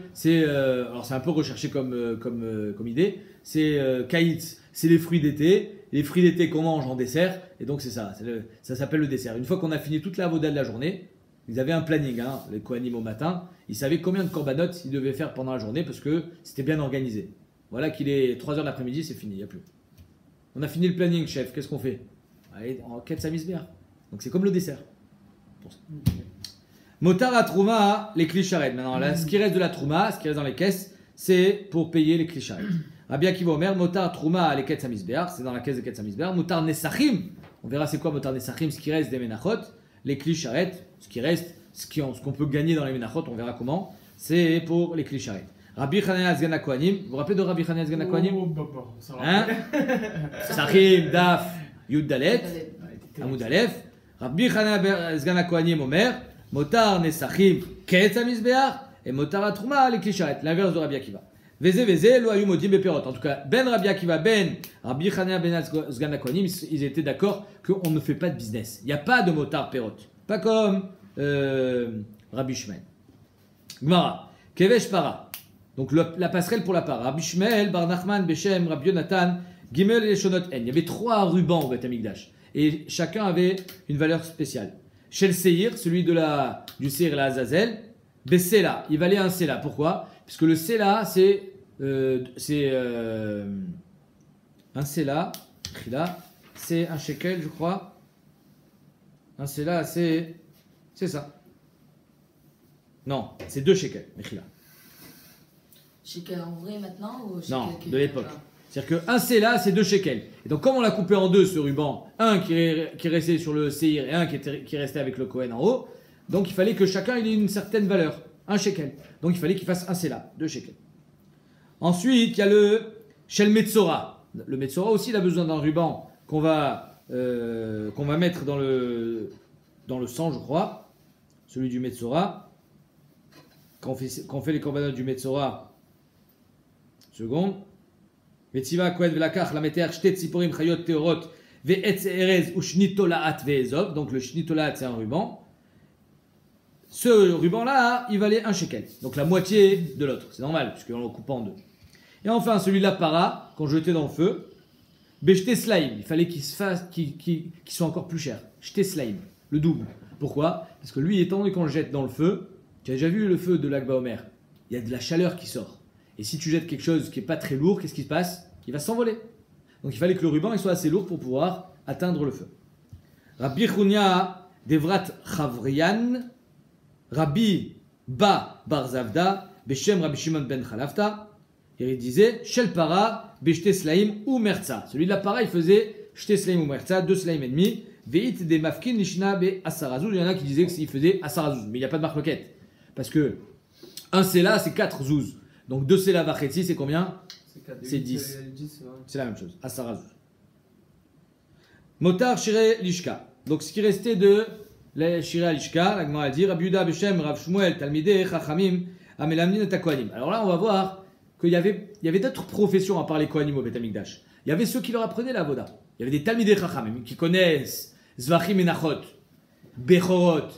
A: alors c'est un peu recherché comme idée. C'est kaitz, c'est les fruits d'été. Les fruits d'été qu'on mange en dessert. Et donc c'est ça. Ça s'appelle le dessert. Une fois qu'on a fini toute la avoda de la journée, ils avaient un planning, les Kohanim au matin. Ils savaient combien de korbanot ils devaient faire pendant la journée parce que c'était bien organisé. Voilà qu'il est 3h de l'après-midi, c'est fini, il n'y a plus. On a fini le planning, chef. Qu'est-ce qu'on fait? Allez, en quête samisbéa. Donc c'est comme le dessert. Motar à Trouma, les clicharet. Maintenant, là, ce qui reste de la Trouma, ce qui reste dans les caisses, c'est pour payer les clicharet. Rabbi Akiva Omer, Motar Trouma, les quêtes samisbéa, c'est dans la caisse des quêtes samisbéa. Motar Nesachim, on verra c'est quoi Motar Nesachim, ce qui reste des Menachot. Les clicharet, ce qui reste, ce qu'on peut gagner dans les Menachot, on verra comment, c'est pour les clicharet. Rabbi Chanania Zgan HaKohanim, vous vous rappelez de Rabbi Chanania Zgan HaKohanim? Hein? Sachim, Daf, Yud Dalet, Amud Aleph. Rabbi Chanania Zgan HaKohanim Omer, Motar Nesachim, Ketz HaMizbeach, et Motar HaTrouma, les Klisharet, l'inverse de Rabbi Akiva. Veze, lo ayu modim beperot. En tout cas, Ben Rabbi Akiva, Ben Rabbi Chanania Ben Zgan HaKohanim, ils étaient d'accord qu'on ne fait pas de business. Il n'y a pas de Motar Perot. Pas comme Rabbi Shmuel. Gemara, Kevesh Para. Donc la passerelle pour la para. Rabbi Shmuel, Bar Nachman, Beshem, Rabbi Yonatan, Gimel et Shonot En. Il y avait 3 rubans au Bet Amikdash. Et chacun avait une valeur spéciale. Chez le Seir, celui du Seir et la Azazel, Besela, il valait un Sela. Pourquoi? Parce que le Sela, c'est un Sela, c'est un shekel, je crois. Un Sela, c'est ça. Non, c'est 2 shekels, Mechila.
B: Shekel en vrai maintenant ou
A: non, de l'époque. C'est-à-dire qu'un Sela, c'est 2 shekels. Et donc, comme on l'a coupé en 2, ce ruban, un qui est resté sur le Seir et un qui est resté avec le Kohen en haut, donc il fallait que chacun ait une certaine valeur, 1 shekel. Donc il fallait qu'il fasse un Sela, 2 shekels. Ensuite, il y a le Shel Metzora. Le Metzora aussi, il a besoin d'un ruban qu'on va mettre dans le sang, je crois. Celui du Metzora. Quand on fait les corbanotes du Metzora, seconde. Vetiva koed velakach la meter shtet tziporim chayot teorot ve'etz erez ou shnitolaat ve'ezov. Donc le shnitolaat c'est un ruban. Ce ruban là, il valait 1 shekel. Donc la moitié de l'autre. C'est normal puisqu'on le coupe en 2. Et enfin celui de la para qu'on jetait dans le feu. Beshte slaim. Il fallait qu'il soit encore plus cher. Shte slaim, le double. Pourquoi? Parce que lui étant donné qu'on le jette dans le feu, tu as déjà vu le feu de l'Akba Omer? Il y a de la chaleur qui sort. Et si tu jettes quelque chose qui n'est pas très lourd, qu'est-ce qui se passe? Il va s'envoler. Donc il fallait que le ruban il soit assez lourd pour pouvoir atteindre le feu. Rabbi Chunia Devrat Chavrian, Rabbi Ba Barzavda, Beshem Rabbi Shimon ben Chalafta, il disait Shel Para, Beshte Slaim ou Merza. Celui de la para, il faisait Shte Slaim ou Merza, 2 Slaim et demi. Veit de Mafkin Nishna be Asarazuz. Il y en a qui disaient qu'il faisait Asarazuz, mais il n'y a pas de marloquette. Parce que un Sela, c'est 4 zouz. Donc 2 Sela Vachetzi, c'est combien? C'est 10. C'est la même chose. Asarazuz. Motar Shire Lishka. Donc ce qui restait de Shire Lishka, la Gemara dit Rabbi Yuda Beshem, Rav Shmuel, Talmideh, Chachamim, Amelamnin et Kohanim. Alors là, on va voir qu'il y avait d'autres professions à part les Kohanim au Bet Amikdash. Il y avait ceux qui leur apprenaient la voda. Il y avait des Talmideh Chachamim qui connaissent Zvachim et Nachot, Bechorot,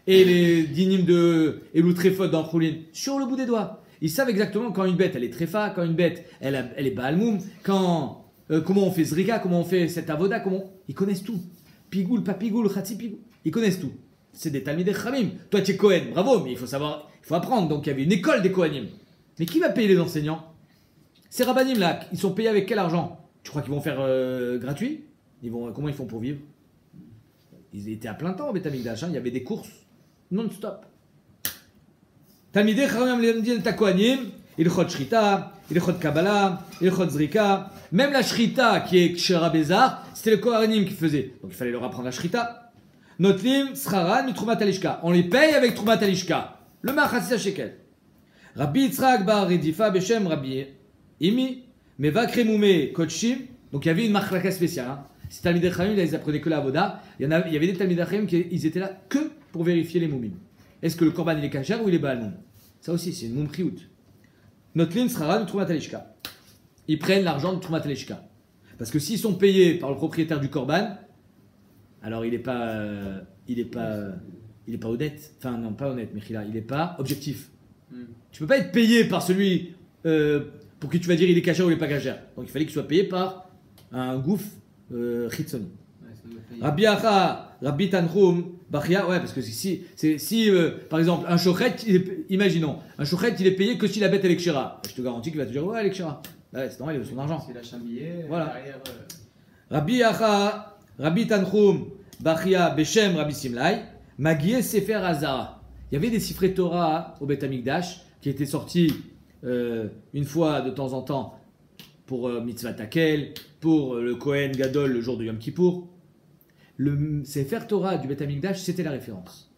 A: et les dinim de Eloutrefot dans Choulin, sur le bout des doigts. Ils savent exactement quand une bête elle est tréfa, quand une bête elle est Baalmoum, comment on fait Zrika, comment on fait cette avoda, ils connaissent tout. Pigoul, pas pigoul, Khatsi pigoul. Ils connaissent tout. C'est des Talmideh Chachamim. Toi tu es Kohen, bravo, mais il faut savoir, il faut apprendre. Donc il y avait une école des Kohanim. Mais qui va payer les enseignants? Ces rabbanim là, ils sont payés avec quel argent? Tu crois qu'ils vont faire gratuit? Comment ils font pour vivre? Ils étaient à plein temps au Bet Amikdash, il y avait des courses. Non-stop. Talmidei Chachamim melamadin et hakohanim, ilchot shrita, ilchot kabbalah, ilchot zrika. Même la shrita qui est kshera bezar, c'était le kohanim qui faisait. Donc il fallait leur apprendre la shrita. Notlim scharan mitrumat alishka. On les paye avec trumat alishka. Le machatzia shekel. Rabbi Yitzhak bar Redifa Beshem Rabbi Imi Meva Kremoume Kochim. Donc il y avait une machlaka spéciale. Hein. Ces Talmidei Chachamim, ils apprenaient que la avoda. Il y avait des Talmidei Chachamim qui ils étaient là que pour vérifier les moumim. Est-ce que le korban il est kasher ou il est baal? Ça aussi, c'est une moumriout. Notlin srara de trumat alishka. Ils prennent l'argent de trumat alishka. Parce que s'ils sont payés par le propriétaire du korban, alors il est pas honnête. Enfin non, pas honnête, Mechila. Il n'est pas objectif. Tu peux pas être payé par celui pour qui tu vas dire il est kasher ou il est pas kasher. Donc il fallait qu'il soit payé par un gouffre chitsoni. Rabbi Acha, Rabbi Tanchum, Bachia, ouais, parce que si par exemple, un shochet, imaginons, un shochet, il est payé que si la bête elle est kshera. Je te garantis qu'il va te dire, ouais, elle est kshera. Ouais, c'est normal, il a son argent.
C: S'il lâche un billet,
A: voilà.
C: derrière.
A: Rabbi Acha, Rabbi Tanchum, Bachia, Beshem, Rabbi Simlai, Magie Sefer Hazara. Il y avait des sifrei Torah au Beth Amikdash qui étaient sortis une fois de temps en temps pour Mitzvah Takel, pour le Kohen Gadol le jour de Yom Kippour. Le Sefer Torah du Beth Amikdash, c'était la référence.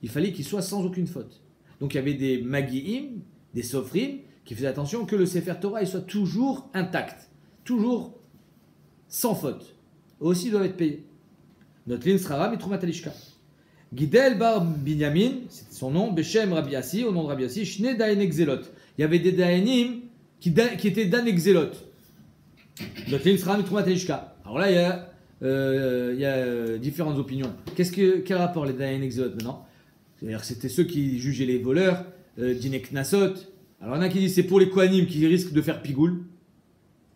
A: Il fallait qu'il soit sans aucune faute. Donc il y avait des Magi'im, des Sofrim, qui faisaient attention que le Sefer Torah il soit toujours intact, toujours sans faute. Eux aussi doivent être payés. Notlin Srara Mitrumat Alishka. Gidel Bar Binyamin, c'était son nom, Beshem Rabbi Yassi, au nom de Rabbi Yassi, Shne Daen Exelot. Il y avait des Daenim qui étaient Dan Exelot. Notlin Srara Mitrumat Alishka. Alors là, il y a différentes opinions. Quel rapport les Dayan Exot maintenant? C'est-à-dire que c'était ceux qui jugeaient les voleurs, Dinek Nasot. Alors il y en a qui disent c'est pour les Kohanim qui risquent de faire Pigoul.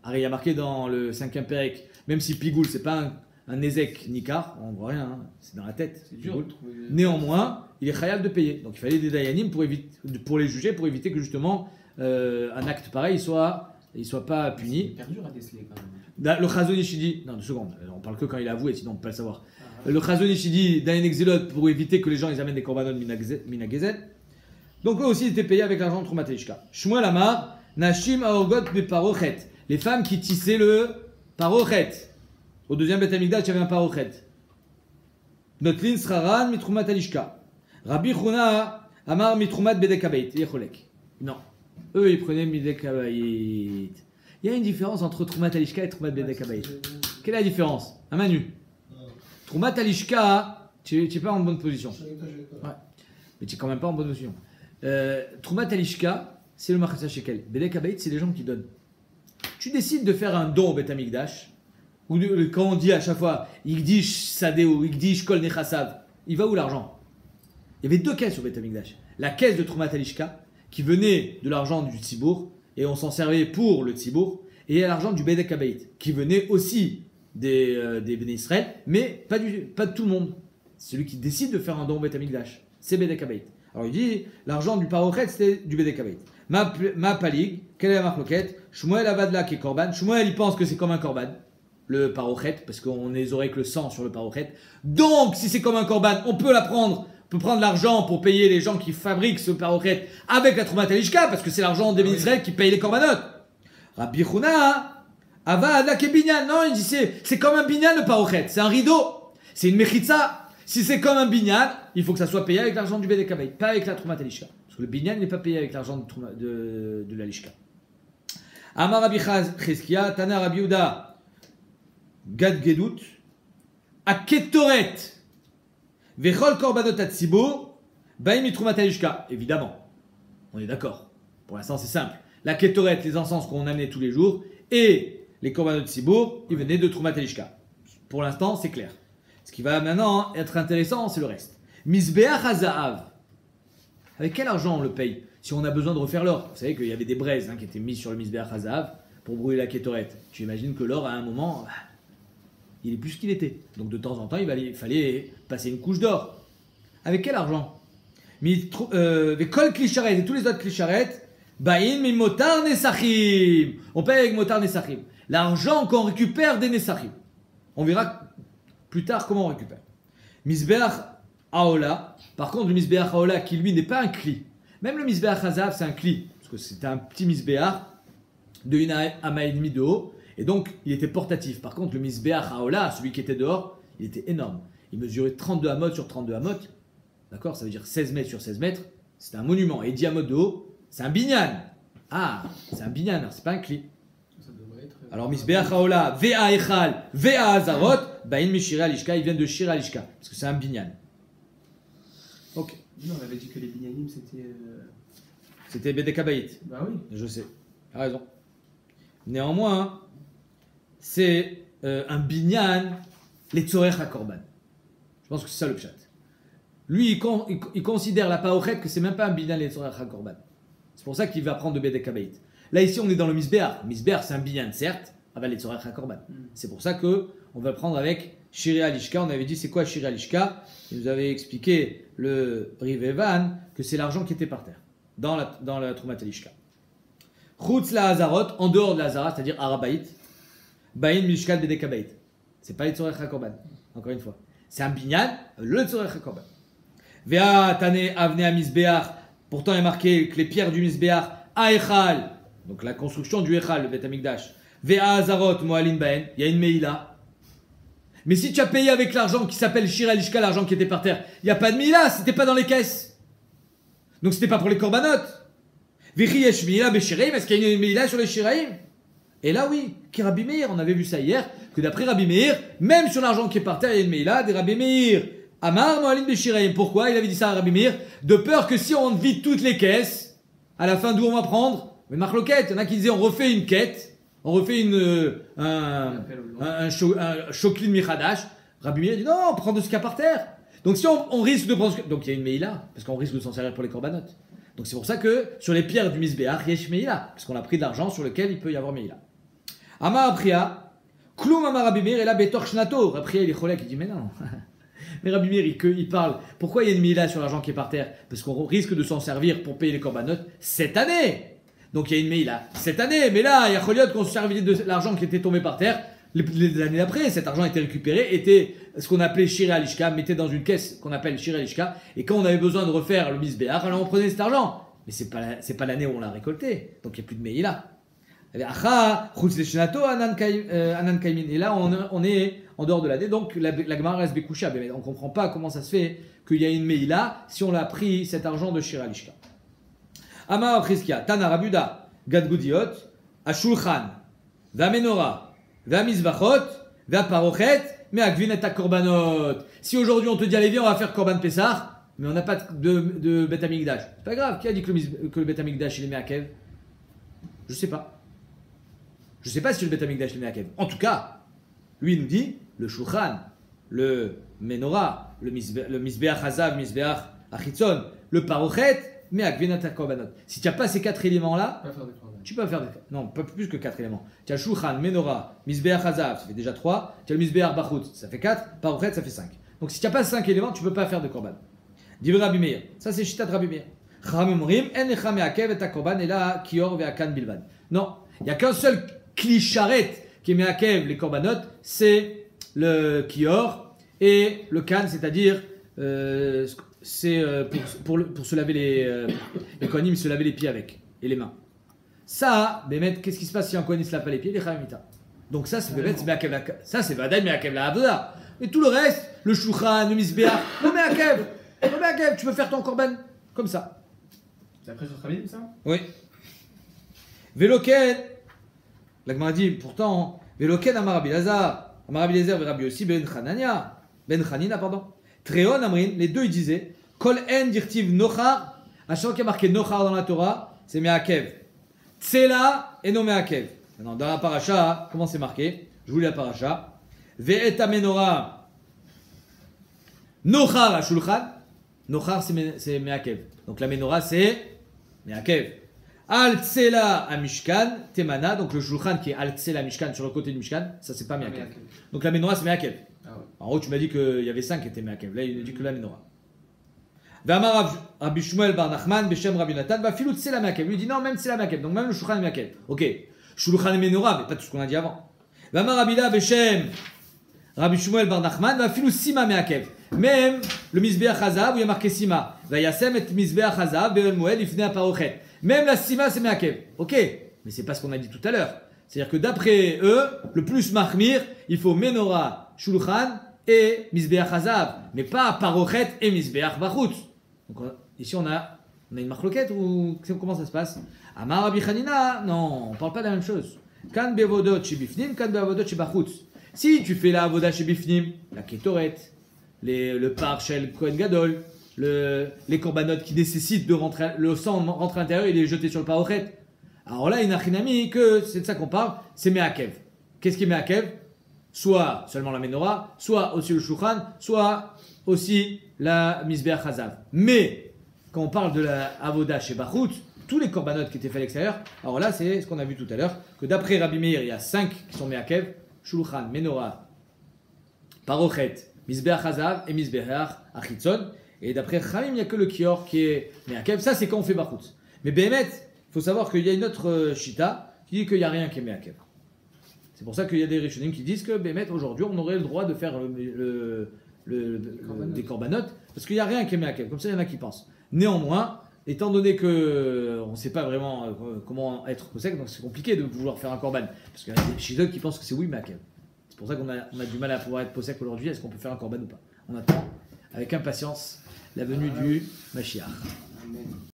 A: Alors il y a marqué dans le 5e Pérec, même si Pigoul c'est pas un Ezek Nikar, on voit rien, hein, c'est dans la tête.
C: C'est dur.
A: Néanmoins, il est khayab de payer. Donc il fallait des Dayanim pour les juger, pour éviter que justement un acte pareil soit pas puni.
C: C'est hyper dur à déceler quand même.
A: Le Chazon Ish dit, non, 2 secondes, on parle que quand il a avoué, sinon on ne peut pas le savoir. Le Chazon Ish dit, Dayan Exilot, pour éviter que les gens ils amènent des korbanot minagezet. Donc eux aussi ils étaient payés avec l'argent de Trumat Elishka. Shmuel Amar, Nashim Aorgot Beparochet. Les femmes qui tissaient le parochet. Au 2e Beth Amikdash, il y avait un parochet. Notlin Sraran Mitrumat Elishka. Rabbi Chuna Amar Mitrumat Bedekabeit. Yecholek. Non. Eux ils prenaient Bedekabeit. Il y a une différence entre Trumat Alishka et Trumat Bedekabeit. Quelle est la différence? Un Manu. Trumat Alishka, tu n'es pas en bonne position. Ouais. Mais tu n'es quand même pas en bonne position. Trumat Alishka, c'est le Machatzia Shekel. Bedekabeit, c'est les gens qui donnent. Tu décides de faire un don au Beth Amikdash, ou quand on dit à chaque fois Yigdish Sadeo, Yigdish Kol Nechasav, il va où l'argent? Il y avait 2 caisses au Beth Amikdash. La caisse de Trumat Alishka, qui venait de l'argent du Tzibour, et on s'en servait pour le Tzibour, et l'argent du Bedekabeit, qui venait aussi des Béné Israël, mais pas de tout le monde. Celui qui décide de faire un don au Beth Amikdash, c'est Bedekabeit. Alors il dit, l'argent du Parochet, c'était du Bedekabeit. Ma palig, quelle est la marloquette? Shmuel Avadla qui est Korban. Shmuel, il pense que c'est comme un Korban, le Parochet, parce qu'on les aurait que le sang sur le Parochet. Donc, si c'est comme un Korban, on peut la prendre. On peut prendre l'argent pour payer les gens qui fabriquent ce parochet avec la Trumat Alishka, parce que c'est l'argent des Israël qui paye les korbanot. Rabbi Chuna, Ava Binyan. Non, il dit c'est comme un binyan le parochet, c'est un rideau, c'est une mechitza. Si c'est comme un binyan, il faut que ça soit payé avec l'argent du Bedekabeit, pas avec la Trumat Alishka. Parce que le binyan n'est pas payé avec l'argent de l'Alishka. Amar Rabbi Cheskia, Tana Rabbi Uda, Gad Gedut, Aketoret. Vechol korbanot atzibur, baim mitrumat alishka. Évidemment, on est d'accord. Pour l'instant, c'est simple. La ketoret, les encens qu'on amenait tous les jours, et les korbanot atzibur, ils venaient de trumat alishka. Pour l'instant, c'est clair. Ce qui va maintenant être intéressant, c'est le reste. Misbeach hazaav. Avec quel argent on le paye? Si on a besoin de refaire l'or. Vous savez qu'il y avait des braises qui étaient mises sur le misbeach hazaav pour brûler la ketoret. Tu imagines que l'or, à un moment, il est plus qu'il était. Donc de temps en temps, il fallait passer une couche d'or. Avec quel argent? Les kol klisharet et tous les autres klisharet, bain mi motar nesachim. On paye avec motar nesachim. L'argent qu'on récupère des nesachim. On verra plus tard comment on récupère. Misbeach Aola. Par contre, le Misbeach Aola, qui lui n'est pas un Kli. Même le Misbeach Hazav, c'est un Kli. Parce que c'était un petit Misbeach de 1 ama et demi de haut. Et donc, il était portatif. Par contre, le Misbeach Aola, celui qui était dehors, il était énorme. Il mesurait 32 amot sur 32 amot. D'accord? Ça veut dire 16 mètres sur 16 mètres. C'était un monument. Et 10 amot de haut, c'est un binyan. Ah, c'est un binyan, c'est pas un Kli.
C: Ça devrait être.
A: Alors, Misbeach Haola, Vea Echal, Vea Hazarot, Bain Mishira Alishka, ils viennent de Shira Alishka, parce que c'est un binyan. Ok.
C: Non, on avait dit que les binyanim c'était.
A: C'était Bedekabaït.
C: Bah oui.
A: Je sais. Tu as raison. Néanmoins, c'est un binyan, les Tzorech HaKorban. Je pense que c'est ça le pshat. Lui, il considère la Paochet que c'est même pas un binyan, les Tzorech HaKorban. C'est pour ça qu'il va prendre de Bedekabaït. Là, ici, on est dans le Misbeach. Misbeach, c'est un binyan, certes, avec les Tzorech HaKorban. C'est pour ça que on va prendre avec Shiri Alishka. On avait dit, c'est quoi Shiri Alishka? Il nous avait expliqué, le Rivevan, que c'est l'argent qui était par terre, dans la Troumat Alishka. Chutz la Hazarot, en dehors de la Hazara, c'est-à-dire Arabaït, Bain Mishkat Bedekabaït. C'est pas les Tzorech HaKorban, encore une fois. C'est un binyan, le Tzorech HaKorban. Vea Tane Avnei Misbeach. Pourtant, il est marqué que les pierres du Misbeach, Aechal, donc la construction du Echal, le Bet Amikdash, Vea Hazarot Moalin Baen, il y a une Meïla. Mais si tu as payé avec l'argent qui s'appelle Shira Lishka, l'argent qui était par terre, il n'y a pas de Meïla, c'était pas dans les caisses. Donc c'était pas pour les korbanot. Vichi Yesh Meïla Beshiraim, est-ce qu'il y a une Meïla sur les Shiraim? Et là oui, qui Rabbi Meir, on avait vu ça hier, que d'après Rabbi Meir, même sur l'argent qui est par terre, il y a une Meïla, des Rabbi Meir. Amar Moalin Beshiraim. Pourquoi il avait dit ça à Rabbi Meir? De peur que si on vide toutes les caisses, à la fin d'où on va prendre? Mais marloquette, il y en a qui disaient on refait une quête, on refait un choklin michadash. Rabbi Meir dit non, on prend de ce qu'il y a par terre. Donc si on risque de prendre, donc il y a une meïla, parce qu'on risque de s'en servir pour les korbanot. Donc c'est pour ça que sur les pierres du Misbeach, yesh meïla, parce qu'on a pris de l'argent sur lequel il peut y avoir meïla. Amar Apria, Kloum Amar Rabbi Meir, et là Betor Shnato. Apria il est cholek, il dit mais non. Mais Rabbi Meir il parle, pourquoi il y a une meïla sur l'argent qui est par terre? Parce qu'on risque de s'en servir pour payer les korbanot cette année. Donc il y a une meïla cette année, mais là il y a Choliot qu'on se servait de l'argent qui était tombé par terre. Les années d'après, cet argent était récupéré, était ce qu'on appelait Shira Alishka, mettait dans une caisse qu'on appelle Shira Alishka, et quand on avait besoin de refaire le Misbeach, alors on prenait cet argent. Mais c'est pas l'année où on l'a récolté, donc il n'y a plus de meïla. Et là on est en dehors de l'année, donc la Gemara reste Bekusha, mais on ne comprend pas comment ça se fait qu'il y a une meïla si on a pris cet argent de Shira Alishka. Amar Apriskia, Tana Rabuda, Gadgudiot, Ashulchan, Vamenora, Vamizvachot, Vaparochet, mais Agvin et Korbanot. Si aujourd'hui on te dit allez viens on va faire Korban Pessah, mais on n'a pas de Bet Amikdash. C'est pas grave, qui a dit que le Bet Amikdash il est Meakev? Je sais pas. Je sais pas si le Bet Amikdash il est Meakev. En tout cas, lui il nous dit le Shulchan, le Menorah, le Misbeach Hazav, Misbeach Achitzon, le Parochet, mais Agvin et Korbanot. Si tu n'as pas ces 4 éléments là, tu peux faire non, pas plus que 4 éléments. Tu as Shulchan, Menorah, Misbeach Hazav, ça fait déjà 3. Tu as le Misbeach Bachut, ça fait 4. Parochet, ça fait 5. Donc si tu n'as pas 5 éléments, tu ne peux pas faire de korban. Dit Rabbi Meir. Ça c'est Shitat Rabbi Meir. Non, il n'y a qu'un seul clicharet qui est meakev les korbanot, c'est le kior et le kan, c'est-à-dire c'est pour se laver les kohanim se laver les pieds avec et les mains. Ça, Bémet, qu'est-ce qui se passe si un kohen se lave pas les pieds? Les chamita. Donc ça, c'est Bémet, ça c'est Vadaï meakev la Avoda. Et tout le reste, le Shulchan, le Misbeach, le meakev, tu peux faire ton korban comme ça.
C: C'est après sur Khabib ça?
A: Oui. Veloken, la Gemara dit pourtant, Veloken Amar Rabbi Lazar, Amar Rabbi Lazar, Rabbi aussi Ben Chanina, pardon. Tréon Amrin, les deux ils disaient, Kol en dirtiv nochar, à chaque fois qu'il y a marqué nochar dans la Torah, c'est meakev. Tsela et non meakev. Maintenant, dans la paracha, comment c'est marqué? Je vous lis la paracha. Ve'et menorah nochar à shulchan. Nochar c'est meakev. Donc la menorah c'est meakev. Al tsela à mishkan, temana. Donc le shulchan qui est al tsela mishkan sur le côté du mishkan, ça c'est pas meakev. Donc la menorah c'est meakev.
C: Ah ouais.
A: En haut tu m'as dit qu'il y avait 5 qui étaient meakev. Là il dit que la menorah. V'amar Rabbi Shmuel bar Nachman b'shem Rabbi Natan va filut tsela meakev. Lui dit non même tsela meakev. Donc même le shulchan est meakev. Ok. Shulchan et menorah mais pas tout ce qu'on a dit avant. V'amar Rabbi la b'shem Rabbi Shmuel bar Nachman va filut sima meakev. Même le Mizbeach Hazav où il y a marqué Sima. Vayasem et Mizbeach Hazav be'el Moed ifnei parochet. Même la Sima c'est Meakev. Ok, mais c'est pas ce qu'on a dit tout à l'heure. C'est-à-dire que d'après eux, le plus Mahmir, il faut Menorah, Shulchan et Mizbeach Hazav, mais pas parochet et Mizbeach Bachutz. Donc ici on a une marloquette ou comment ça se passe? Amar Rabbi Hanina, non, on parle pas de la même chose. Kan be'avodot shebifnim, kan be'avodot shebachutz. Si tu fais la avoda shebifnim, la ketoret, le parchel Kohen Gadol, les corbanotes qui nécessitent de rentrer, le sang rentre à l'intérieur et il est jeté sur le parochet. Alors là, il a chinami que c'est de ça qu'on parle, c'est Meakev. Qu'est-ce qui est Meakev? Soit seulement la menorah, soit aussi le shulchan, soit aussi la Mizbeach Hazav. Mais quand on parle de la avoda chez Bachutz, tous les corbanotes qui étaient faits à l'extérieur, alors là c'est ce qu'on a vu tout à l'heure, que d'après Rabbi Meir, il y a 5 qui sont Meakev, Shulchan, Menorah, Parochet, Mizbeach Hazav et Mizbeach Achitzon. Et d'après Chamim, il n'y a que le Kior qui est Meakev. Ça c'est quand on fait Bachutz. Mais Béhémet, il faut savoir qu'il y a une autre Shita qui dit qu'il n'y a rien qui est Meakev. C'est pour ça qu'il y a des Rishonim qui disent que Béhémet, aujourd'hui, on aurait le droit de faire des corbanotes, parce qu'il n'y a rien qui est Meakev. Comme ça, il y en a qui pensent. Néanmoins, étant donné qu'on ne sait pas vraiment comment être posek, donc c'est compliqué de vouloir faire un korban. Parce qu'il y a des Shidot qui pensent que c'est oui Meakev. C'est pour ça qu'on a du mal à pouvoir être posek aujourd'hui. Est-ce qu'on peut faire un korban ou pas? On attend avec impatience la venue du Mashiach.